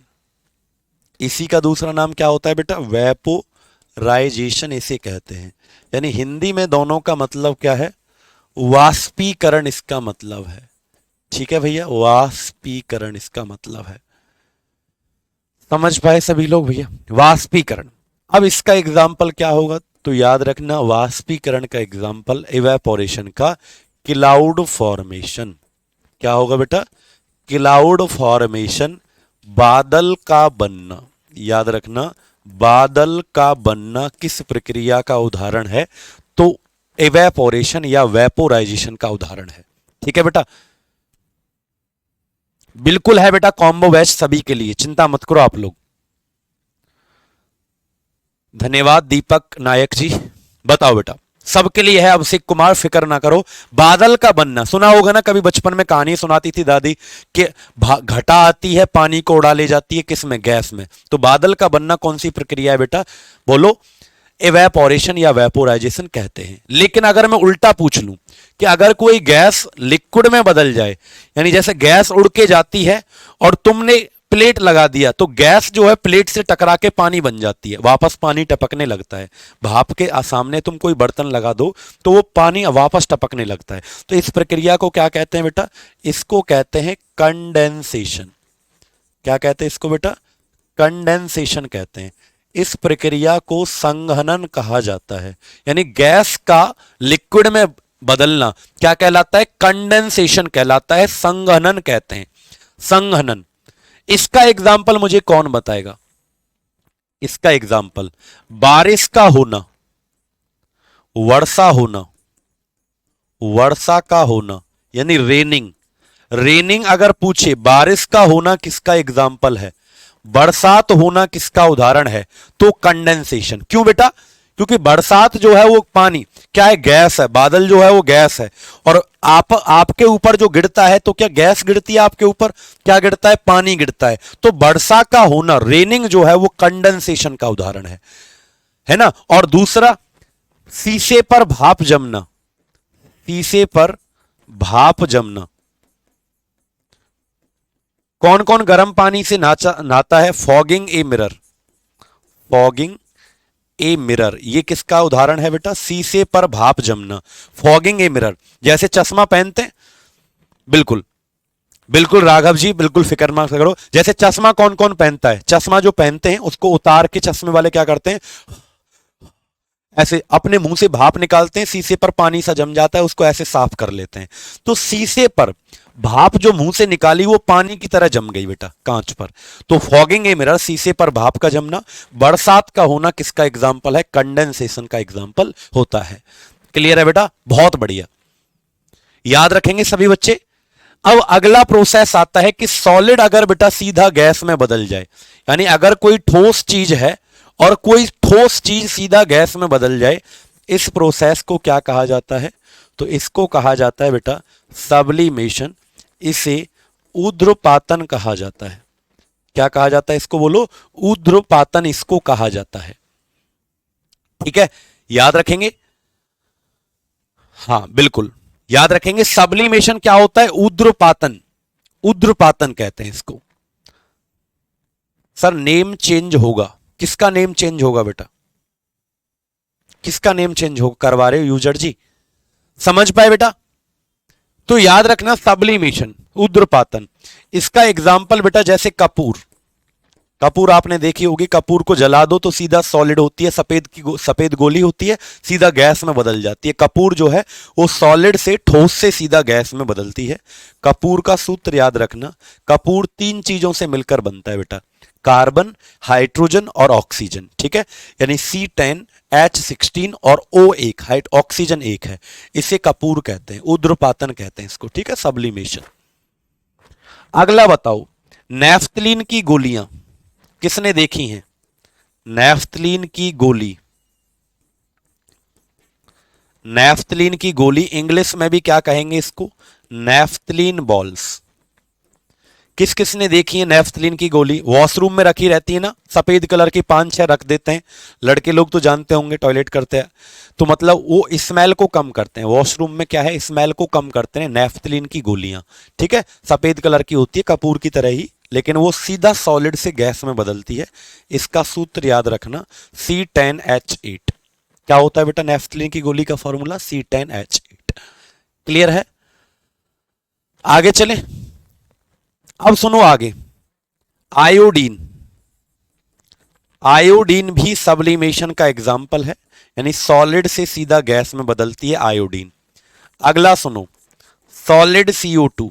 इसी का दूसरा नाम क्या होता है बेटा, वेपोराइजेशन इसे कहते हैं। यानी हिंदी में दोनों का मतलब क्या है, वाष्पीकरण इसका मतलब है। ठीक है भैया, वाष्पीकरण इसका मतलब है। समझ पाए सभी लोग भैया, वाष्पीकरण। अब इसका एग्जाम्पल क्या होगा, तो याद रखना वाष्पीकरण का एग्जाम्पल इवेपोरेशन का क्लाउड फॉर्मेशन। क्या होगा बेटा, क्लाउड फॉर्मेशन, बादल का बनना। याद रखना, बादल का बनना किस प्रक्रिया का उदाहरण है, तो इवेपोरेशन या वेपोराइजेशन का उदाहरण है। ठीक है बेटा, बिल्कुल है बेटा, कॉम्बो बैच सभी के लिए, चिंता मत करो आप लोग। धन्यवाद दीपक नायक जी। बताओ बेटा, सबके लिए है, अभिषेक कुमार फिक्र ना करो। बादल का बनना सुना होगा ना, कभी बचपन में कहानी सुनाती थी दादी कि घटा आती है पानी को उड़ा ले जाती है, किस में, गैस में। तो बादल का बनना कौन सी प्रक्रिया है बेटा, बोलो, इवेपोरेशन या वेपोराइजेशन कहते हैं। लेकिन अगर मैं उल्टा पूछ लूं कि अगर कोई गैस लिक्विड में बदल जाए, यानी जैसे गैस उड़ के जाती है और तुमने प्लेट लगा दिया, तो गैस जो है प्लेट से टकरा के पानी बन जाती है, वापस पानी टपकने लगता है। भाप के सामने तुम कोई बर्तन लगा दो तो वो पानी वापस टपकने लगता है। तो इस प्रक्रिया को क्या कहते हैं बेटा, इसको कहते हैं कंडेंसेशन। क्या कहते हैं इसको बेटा, कंडेंसेशन कहते हैं। इस प्रक्रिया को संघनन कहा जाता है, यानी गैस का लिक्विड में बदलना क्या कहलाता है, कंडेंसेशन कहलाता है, संघनन कहते हैं, संघनन। इसका एग्जाम्पल मुझे कौन बताएगा, इसका एग्जाम्पल, बारिश का होना, वर्षा होना, वर्षा का होना यानी रेनिंग। रेनिंग अगर पूछे, बारिश का होना किसका एग्जाम्पल है, बरसात होना किसका उदाहरण है, तो कंडेंसेशन। क्यों बेटा, क्योंकि बरसात जो है वो पानी क्या है, गैस है, बादल जो है वो गैस है, और आपके ऊपर जो गिरता है तो क्या गैस गिरती है आपके ऊपर, क्या गिरता है, पानी गिरता है। तो वर्षा का होना, रेनिंग जो है वो कंडेंसेशन का उदाहरण है ना। और दूसरा, शीशे पर भाप जमना, शीशे पर भाप जमना। कौन कौन गर्म पानी से नहाता है, fogging a mirror, fogging a mirror, ये किसका उदाहरण है बेटा, शीशे पर भाप जमना, फॉगिंग ए मिरर। जैसे चश्मा पहनते हैं, बिल्कुल बिल्कुल राघव जी, बिल्कुल फिक्र मत करो। जैसे चश्मा कौन कौन पहनता है, चश्मा जो पहनते हैं उसको उतार के चश्मे वाले क्या करते हैं, ऐसे अपने मुंह से भाप निकालते हैं, शीशे पर पानी सा जम जाता है, उसको ऐसे साफ कर लेते हैं। तो शीशे पर भाप जो मुंह से निकाली वो पानी की तरह जम गई बेटा कांच पर। तो फॉगिंग ए मिरर, शीशे पर भाप का जमना। बरसात का होना किसका एग्जाम्पल है, कंडेंसेशन का एग्जाम्पल होता है। क्लियर है बेटा, बहुत बढ़िया, याद रखेंगे सभी बच्चे। अब अगला प्रोसेस आता है कि सॉलिड अगर बेटा सीधा गैस में बदल जाए, यानी अगर कोई ठोस चीज है और कोई ठोस चीज सीधा गैस में बदल जाए, इस प्रोसेस को क्या कहा जाता है, तो इसको कहा जाता है बेटा सब्लिमेशन। इसे ऊर्ध्वपातन कहा जाता है। क्या कहा जाता है इसको, बोलो, ऊर्ध्वपातन इसको कहा जाता है। ठीक है, याद रखेंगे, हाँ बिल्कुल याद रखेंगे। सब्लिमेशन क्या होता है, ऊर्ध्वपातन, ऊर्ध्वपातन कहते हैं इसको। सर नेम चेंज होगा, किसका नेम चेंज होगा बेटा, किसका नेम चेंज हो करवा रहे हो यूजर जी, समझ पाए बेटा। तो याद रखना सब्लिमेशन, ऊर्ध्वपातन। इसका एग्जाम्पल बेटा जैसे कपूर, कपूर आपने देखी होगी, कपूर को जला दो तो सीधा सॉलिड होती है, सफेद गोली होती है, सीधा गैस में बदल जाती है। कपूर जो है वो सॉलिड से ठोस से सीधा गैस में बदलती है। कपूर का सूत्र याद रखना, कपूर 3 चीजों से मिलकर बनता है बेटा, कार्बन, हाइड्रोजन और ऑक्सीजन। ठीक है, यानी C10 H16 और O1, हाइट ऑक्सीजन 1 है, इसे कपूर कहते हैं, ऊर्ध्वपातन कहते हैं इसको। ठीक है, सब्लिमेशन। अगला बताओ, नेफ्थलीन की गोलियां किसने देखी हैं, नेफ्थलीन की गोली, नेफ्थलीन की गोली इंग्लिश में भी क्या कहेंगे इसको, नेफ्थलीन बॉल्स। किस किसने देखी है नेफ्थलीन की गोली, वॉशरूम में रखी रहती है ना, सफेद कलर की 5-6 रख देते हैं, लड़के लोग तो जानते होंगे टॉयलेट करते हैं, तो मतलब वो स्मेल को कम करते हैं, वॉशरूम में क्या है स्मेल को कम करते हैं, नेफ्थलीन की गोलियां। ठीक है, सफेद कलर की होती है कपूर की तरह ही, लेकिन वो सीधा सॉलिड से गैस में बदलती है। इसका सूत्र याद रखना, C10H8। क्या होता है बेटा नेफ्थलीन की गोली का फॉर्मूला, C10H8। क्लियर है, आगे चले। अब सुनो आगे, आयोडीन, आयोडीन भी सब्लिमेशन का एग्जाम्पल है, यानी सॉलिड से सीधा गैस में बदलती है आयोडीन। अगला सुनो, सॉलिड CO2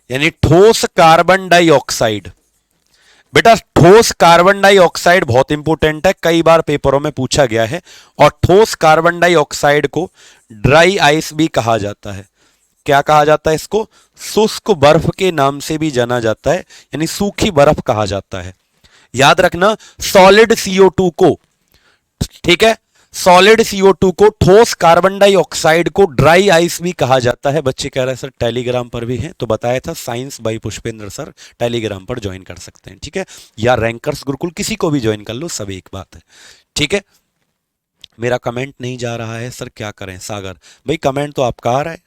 यानी ठोस कार्बन डाइऑक्साइड। बेटा ठोस कार्बन डाइऑक्साइड बहुत इंपॉर्टेंट है, कई बार पेपरों में पूछा गया है। और ठोस कार्बन डाइऑक्साइड को ड्राई आइस भी कहा जाता है। क्या कहा जाता है इसको, शुष्क बर्फ के नाम से भी जाना जाता है, यानी सूखी बर्फ कहा जाता है। याद रखना, सॉलिड CO2 को, ठीक है, सॉलिड CO2 को ठोस कार्बन डाइऑक्साइड को ड्राई आइस भी कहा जाता है। बच्चे कह रहे हैं सर टेलीग्राम पर भी है, तो बताया था science by Pushpendra sir, Telegram पर ज्वाइन कर सकते हैं। ठीक है, या रैंकर्स गुरुकुल किसी को भी ज्वाइन कर लो, सब एक बात है। ठीक है, मेरा कमेंट नहीं जा रहा है सर, क्या करें सागर भाई, कमेंट तो आपका आ रहा है,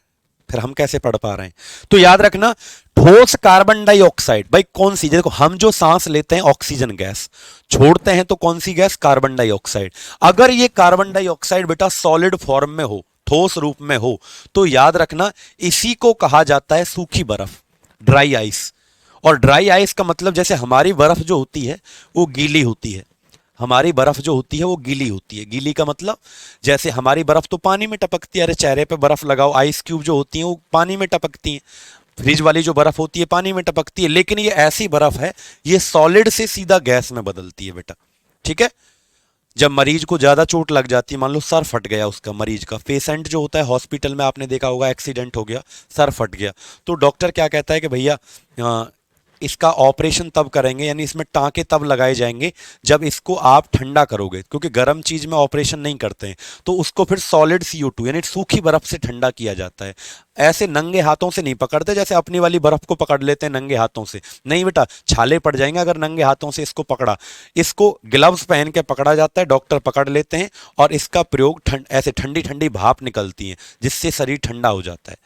फिर हम कैसे पढ़ पा रहे हैं। तो याद रखना, ठोस कार्बन डाइऑक्साइड, भाई कौन सी, देखो हम जो सांस लेते हैं ऑक्सीजन गैस, छोड़ते हैं तो कौन सी गैस, कार्बन डाइऑक्साइड। अगर ये कार्बन डाइऑक्साइड बेटा सॉलिड फॉर्म में हो, ठोस रूप में हो, तो याद रखना इसी को कहा जाता है सूखी बर्फ, ड्राई आइस। और ड्राई आइस का मतलब जैसे हमारी बर्फ जो होती है वो गीली होती है, हमारी बर्फ जो होती है वो गीली होती है। गीली का मतलब जैसे हमारी बर्फ तो पानी में टपकती है, अरे चेहरे पे बर्फ लगाओ, आइस क्यूब जो होती है वो पानी में टपकती हैं, फ्रिज वाली जो बर्फ होती है पानी में टपकती है। लेकिन ये ऐसी बर्फ है, ये सॉलिड से सीधा गैस में बदलती है बेटा। ठीक है। जब मरीज को ज्यादा चोट लग जाती है, मान लो सर फट गया उसका, मरीज का पेशेंट जो होता है हॉस्पिटल में, आपने देखा होगा एक्सीडेंट हो गया, सर फट गया, तो डॉक्टर क्या कहता है कि भैया इसका ऑपरेशन तब करेंगे, यानी इसमें टांके तब लगाए जाएंगे जब इसको आप ठंडा करोगे, क्योंकि गर्म चीज में ऑपरेशन नहीं करते हैं, तो उसको फिर सॉलिड CO2 यानी सूखी बर्फ से ठंडा किया जाता है। ऐसे नंगे हाथों से नहीं पकड़ते, जैसे अपनी वाली बर्फ को पकड़ लेते हैं नंगे हाथों से, नहीं बेटा, छाले पड़ जाएंगे अगर नंगे हाथों से इसको पकड़ा। इसको ग्लव्स पहन के पकड़ा जाता है, डॉक्टर पकड़ लेते हैं और इसका प्रयोग ऐसे ठंडी ठंडी भाप निकलती है जिससे शरीर ठंडा हो जाता है।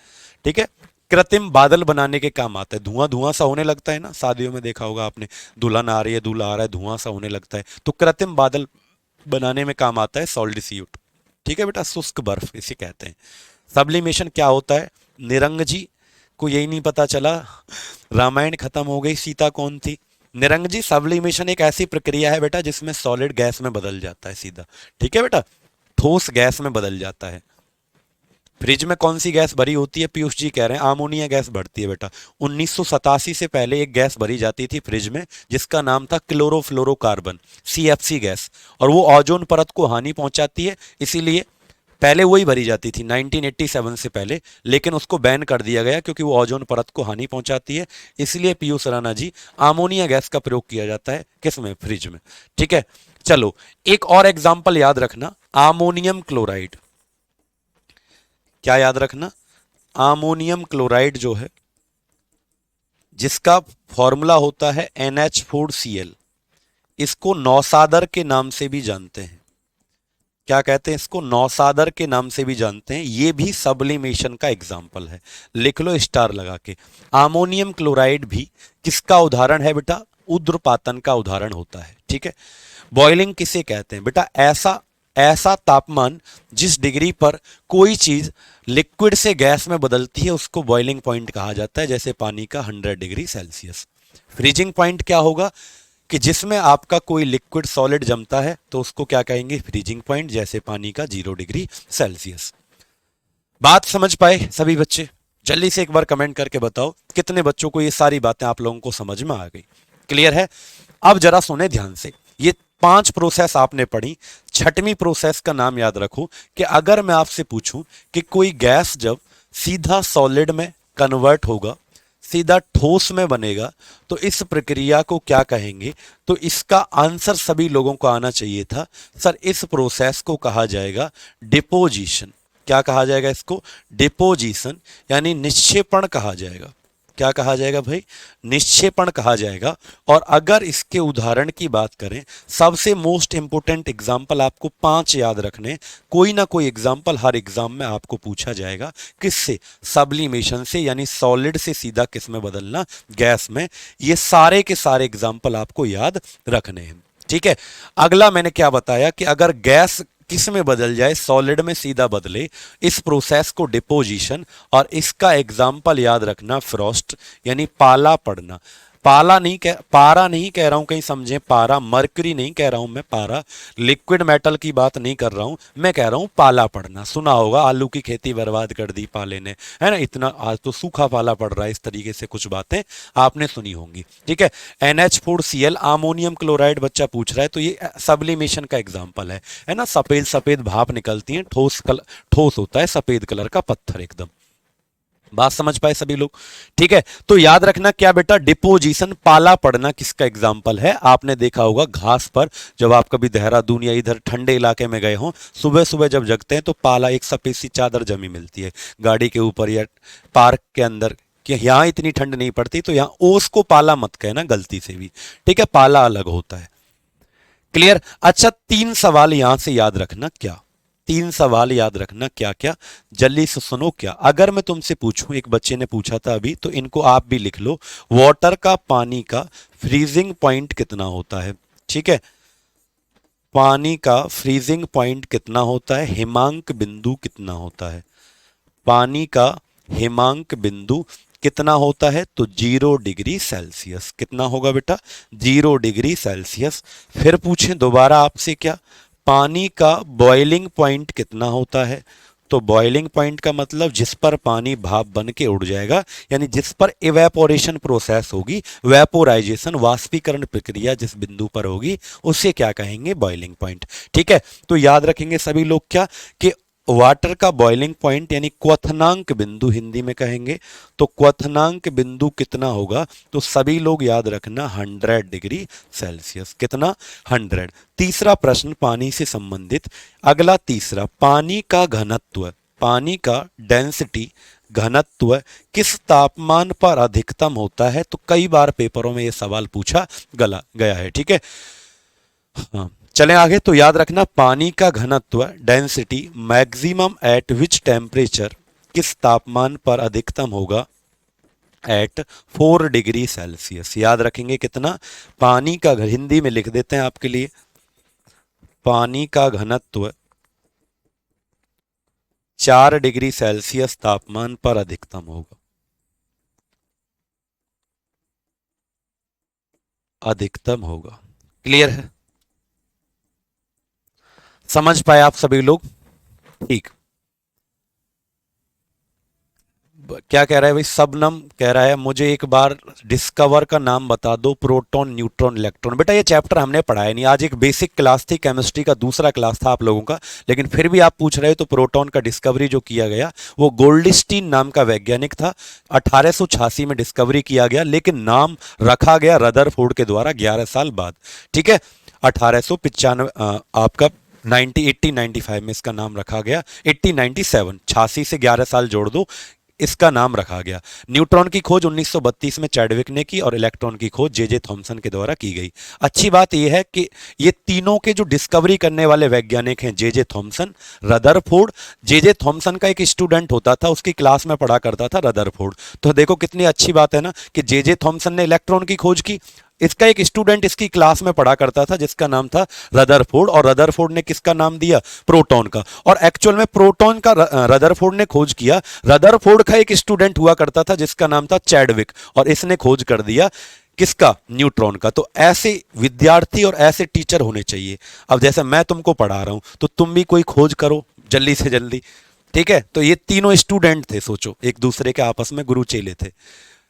ठीक है। कृत्रिम बादल बनाने के काम आता है, धुआं धुआं सा होने लगता है ना, शादियों में देखा होगा आपने, दुल्हन आ रही है, दूल्हा आ रहा है, धुआं सा होने लगता है, तो कृत्रिम बादल बनाने में काम आता है सॉलिड CO2। ठीक है बेटा, शुष्क बर्फ इसे कहते हैं। सब्लिमेशन क्या होता है, निरंग जी को यही नहीं पता चला, रामायण खत्म हो गई, सीता कौन थी। निरंग जी, सब्लिमेशन एक ऐसी प्रक्रिया है बेटा जिसमें सॉलिड गैस में बदल जाता है सीधा। ठीक है बेटा, ठोस गैस में बदल जाता है। फ्रिज में कौन सी गैस भरी होती है, पीयूष जी कह रहे हैं अमोनिया गैस बढ़ती है बेटा। 1987 से पहले एक गैस भरी जाती थी फ्रिज में जिसका नाम था क्लोरोफ्लोरोकार्बन, CFC गैस, और वो ओजोन परत को हानि पहुंचाती है, इसीलिए पहले वही भरी जाती थी 1987 से पहले, लेकिन उसको बैन कर दिया गया क्योंकि वो ओजोन परत को हानि पहुंचाती है, इसलिए पीयूष राणा जी अमोनिया गैस का प्रयोग किया जाता है किसमें, फ्रिज में। ठीक है, चलो एक और एग्जाम्पल याद रखना, अमोनियम क्लोराइड। क्या याद रखना, अमोनियम क्लोराइड जो है जिसका फॉर्मूला होता है NH4Cl, इसको नौसादर के नाम से भी जानते हैं। क्या कहते हैं इसको, नौसादर के नाम से भी जानते हैं। ये भी सब्लिमेशन का एग्जाम्पल है, लिख लो स्टार लगा के। अमोनियम क्लोराइड भी किसका उदाहरण है बेटा, उद्रपातन का उदाहरण होता है। ठीक है। बॉइलिंग किसे कहते हैं बेटा, ऐसा ऐसा तापमान जिस डिग्री पर कोई चीज लिक्विड से गैस में बदलती है उसको बॉइलिंग पॉइंट कहा जाता है, जैसे पानी का 100 डिग्री सेल्सियस। फ्रीजिंग पॉइंट क्या होगा कि जिसमें आपका कोई लिक्विड सॉलिड जमता है तो उसको क्या कहेंगे, फ्रीजिंग पॉइंट, जैसे पानी का 0 डिग्री सेल्सियस। बात समझ पाए सभी बच्चे, जल्दी से एक बार कमेंट करके बताओ कितने बच्चों को ये सारी बातें आप लोगों को समझ में आ गई, क्लियर है। अब जरा सुने ध्यान से, ये 5 प्रोसेस आपने पढ़ी, छठवीं प्रोसेस का नाम याद रखो कि अगर मैं आपसे पूछूं कि कोई गैस जब सीधा सॉलिड में कन्वर्ट होगा, सीधा ठोस में बनेगा, तो इस प्रक्रिया को क्या कहेंगे, तो इसका आंसर सभी लोगों को आना चाहिए था, सर इस प्रोसेस को कहा जाएगा डिपोजिशन। क्या कहा जाएगा इसको, डिपोजिशन, यानी निक्षेपण कहा जाएगा। क्या कहा जाएगा भाई, निक्षेपण कहा जाएगा। और अगर इसके उदाहरण की बात करें, सबसे मोस्ट इंपोर्टेंट एग्जाम्पल आपको 5 याद रखने, कोई ना कोई एग्जाम्पल हर एग्जाम में आपको पूछा जाएगा, किससे, सब्लिमेशन से, यानी सॉलिड से सीधा किस में बदलना, गैस में। ये सारे के सारे एग्जाम्पल आपको याद रखने हैं। ठीक है। अगला मैंने क्या बताया कि अगर गैस किस में बदल जाए, सॉलिड में सीधा बदले, इस प्रोसेस को डिपोजिशन, और इसका एग्जाम्पल याद रखना फ्रॉस्ट, यानी पाला पड़ना। पाला नहीं कह, पारा नहीं कह रहा हूं, कहीं समझे, पारा मरकरी नहीं कह रहा हूं मैं, पारा लिक्विड मेटल की बात नहीं कर रहा हूं, मैं कह रहा हूं पाला पड़ना। सुना होगा आलू की खेती बर्बाद कर दी पाले ने, है ना, इतना आज तो सूखा पाला पड़ रहा है, इस तरीके से कुछ बातें आपने सुनी होंगी। ठीक है। NH4Cl अमोनियम क्लोराइड बच्चा पूछ रहा है, तो ये सब्लिमेशन का एग्जाम्पल है ना, सफेद सफेद भाप निकलती है, ठोस होता है, सफेद कलर का पत्थर एकदम। बात समझ पाए सभी लोग, ठीक है। तो याद रखना क्या बेटा, डिपोजिशन, पाला पड़ना किसका एग्जाम्पल है, आपने देखा होगा घास पर, जब आप कभी देहरादून या इधर ठंडे इलाके में गए हो, सुबह सुबह जब जगते हैं तो पाला, एक सफेद सी चादर जमी मिलती है गाड़ी के ऊपर या पार्क के अंदर, कि यहां इतनी ठंड नहीं पड़ती, तो यहां ओस को पाला मत कहना गलती से भी। ठीक है, पाला अलग होता है, क्लियर। अच्छा, 3 सवाल यहां से याद रखना, क्या 3 सवाल याद रखना, क्या क्या, जल्दी से सुनो। क्या, अगर मैं तुमसे पूछूं, एक बच्चे ने पूछा था अभी, तो इनको आप भी लिख लो, वाटर का, पानी का फ्रीजिंग पॉइंट कितना होता है। ठीक है, पानी का फ्रीजिंग पॉइंट कितना होता है, हिमांक बिंदु कितना होता है, पानी का हिमांक बिंदु कितना होता है, तो 0 डिग्री सेल्सियस। कितना होगा बेटा, 0 डिग्री सेल्सियस। फिर पूछें दोबारा आपसे, क्या पानी का बॉइलिंग पॉइंट कितना होता है, तो बॉइलिंग पॉइंट का मतलब जिस पर पानी भाप बन के उड़ जाएगा, यानी जिस पर इवेपोरेशन प्रोसेस होगी, वेपोराइजेशन वाष्पीकरण प्रक्रिया जिस बिंदु पर होगी, उसे क्या कहेंगे, बॉइलिंग पॉइंट। ठीक है, तो याद रखेंगे सभी लोग क्या कि वाटर का बॉइलिंग पॉइंट यानी क्वथनांक बिंदु हिंदी में कहेंगे, तो क्वथनांक बिंदु कितना होगा, तो सभी लोग याद रखना 100 डिग्री सेल्सियस। कितना, 100। तीसरा प्रश्न पानी से संबंधित, अगला तीसरा, पानी का घनत्व, पानी का डेंसिटी घनत्व किस तापमान पर अधिकतम होता है, तो कई बार पेपरों में यह सवाल पूछा गला गया है। ठीक है, हाँ, चलें आगे। तो याद रखना पानी का घनत्व density maximum eight which temperature, किस तापमान पर अधिकतम होगा, एट 4 डिग्री सेल्सियस। याद रखेंगे कितना, पानी का, हिंदी में लिख देते हैं आपके लिए, पानी का घनत्व 4 डिग्री सेल्सियस तापमान पर अधिकतम होगा, अधिकतम होगा। क्लियर है, समझ पाए आप सभी लोग? ठीक, क्या कह रहा है भाई, सबनम कह रहा है मुझे एक बार डिस्कवर का नाम बता दो, प्रोटॉन न्यूट्रॉन इलेक्ट्रॉन। बेटा ये चैप्टर हमने पढ़ाया नहीं, आज एक बेसिक क्लास थी, केमिस्ट्री का दूसरा क्लास था आप लोगों का, लेकिन फिर भी आप पूछ रहे हो तो प्रोटॉन का डिस्कवरी जो किया गया वो गोल्डस्टीन नाम का वैज्ञानिक था, 1886 में डिस्कवरी किया गया, लेकिन नाम रखा गया रदरफोर्ड के द्वारा 11 साल बाद। ठीक है, 1895 आपका 1895 में इसका नाम रखा गया, 1897, 86 से 11 साल जोड़ दो, इसका नाम रखा गया। न्यूट्रॉन की खोज 1932 में चैडविक ने की और इलेक्ट्रॉन की खोज जे थॉमसन के द्वारा की गई। अच्छी बात यह है कि ये तीनों के जो डिस्कवरी करने वाले वैज्ञानिक हैं, J Thomson, Rutherford. J Thomson का एक स्टूडेंट होता था, उसकी क्लास में पढ़ा करता था रदरफोर्ड। तो देखो कितनी अच्छी बात है ना कि जे थॉमसन ने इलेक्ट्रॉन की खोज की, इसका एक स्टूडेंट इसकी क्लास में पढ़ा करता था जिसका नाम था रदरफोर्ड, और रदरफोर्ड ने किसका नाम दिया, प्रोटॉन का। और एक्चुअल में प्रोटॉन का रदरफोर्ड ने खोज किया, रदरफोर्ड का एक स्टूडेंट हुआ करता था जिसका नाम था चैडविक, और इसने खोज कर दिया किसका, न्यूट्रॉन का। तो ऐसे विद्यार्थी और ऐसे टीचर होने चाहिए। अब जैसे मैं तुमको पढ़ा रहा हूं तो तुम भी कोई खोज करो जल्दी से जल्दी। ठीक है, तो ये तीनों स्टूडेंट थे, सोचो एक दूसरे के आपस में गुरु चेले थे।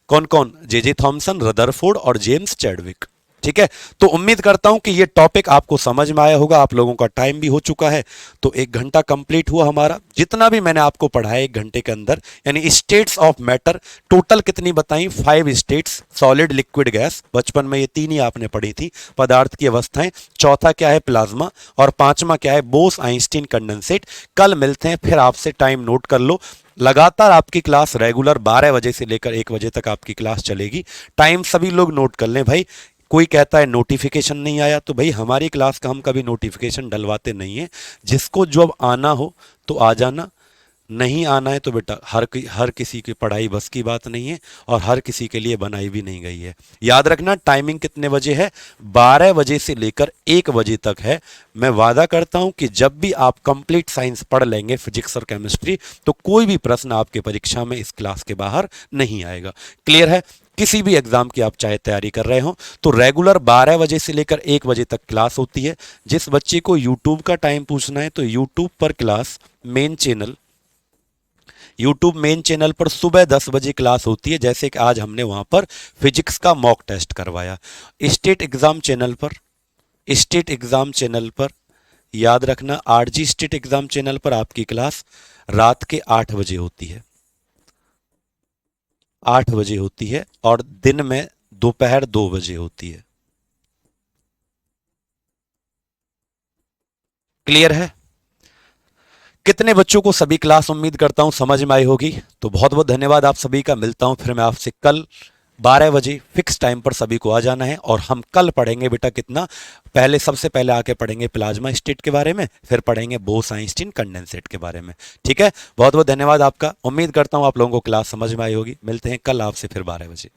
कौन कौन, जे थॉमसन, रदरफोर्ड और जेम्स चैडविक। ठीक है, तो उम्मीद करता हूं कि ये टॉपिक आपको समझ में आया होगा। आप लोगों का टाइम भी हो चुका है, तो 1 घंटा कंप्लीट हुआ हमारा। जितना भी मैंने आपको पढ़ाया 1 घंटे के अंदर, यानी स्टेट्स ऑफ मैटर टोटल कितनी बताई, 5 स्टेट्स, सॉलिड, लिक्विड, गैस। बचपन में ये 3 ही आपने पढ़ी थी, पदार्थ की अवस्थाएं। चौथा क्या है, प्लाज्मा, और 5वां क्या है, बोस आइंस्टीन कंडेंसेट। कल मिलते हैं फिर, आपसे टाइम नोट कर लो। लगातार आपकी क्लास रेगुलर 12 बजे से लेकर 1 बजे तक आपकी क्लास चलेगी। टाइम सभी लोग नोट कर लें भाई। कोई कहता है नोटिफिकेशन नहीं आया, तो भाई हमारी क्लास का हम कभी नोटिफिकेशन डलवाते नहीं है। जिसको जब आना हो तो आ जाना, नहीं आना है तो बेटा हर किसी की पढ़ाई बस की बात नहीं है, और हर किसी के लिए बनाई भी नहीं गई है। याद रखना टाइमिंग कितने बजे है, 12 बजे से लेकर 1 बजे तक है। मैं वादा करता हूं कि जब भी आप कंप्लीट साइंस पढ़ लेंगे, फिजिक्स और केमिस्ट्री, तो कोई भी प्रश्न आपके परीक्षा में इस क्लास के बाहर नहीं आएगा। क्लियर है? किसी भी एग्जाम की आप चाहे तैयारी कर रहे हो तो रेगुलर 12 बजे से लेकर 1 बजे तक क्लास होती है। जिस बच्चे को यूट्यूब का टाइम पूछना है तो यूट्यूब पर class main channel, YouTube main channel पर सुबह 10 बजे क्लास होती है, जैसे कि आज हमने वहां पर फिजिक्स का मॉक टेस्ट करवाया। स्टेट एग्जाम चैनल पर, स्टेट एग्जाम चैनल पर याद रखना, आरजी स्टेट एग्जाम चैनल पर आपकी क्लास रात के 8 बजे होती है, 8 बजे होती है, और दिन में दोपहर 2 बजे होती है। क्लियर है? कितने बच्चों को सभी क्लास उम्मीद करता हूं समझ में आई होगी। तो बहुत बहुत धन्यवाद आप सभी का। मिलता हूं फिर मैं आपसे कल 12 बजे फिक्स टाइम पर, सभी को आ जाना है। और हम कल पढ़ेंगे बेटा कितना, पहले सबसे पहले आके पढ़ेंगे प्लाज्मा स्टेट के बारे में, फिर पढ़ेंगे बोस आइंस्टीन कंडेंसेट के बारे में। ठीक है, बहुत बहुत धन्यवाद आपका। उम्मीद करता हूं आप लोगों को क्लास समझ में आई होगी। मिलते हैं कल आपसे फिर 12 बजे।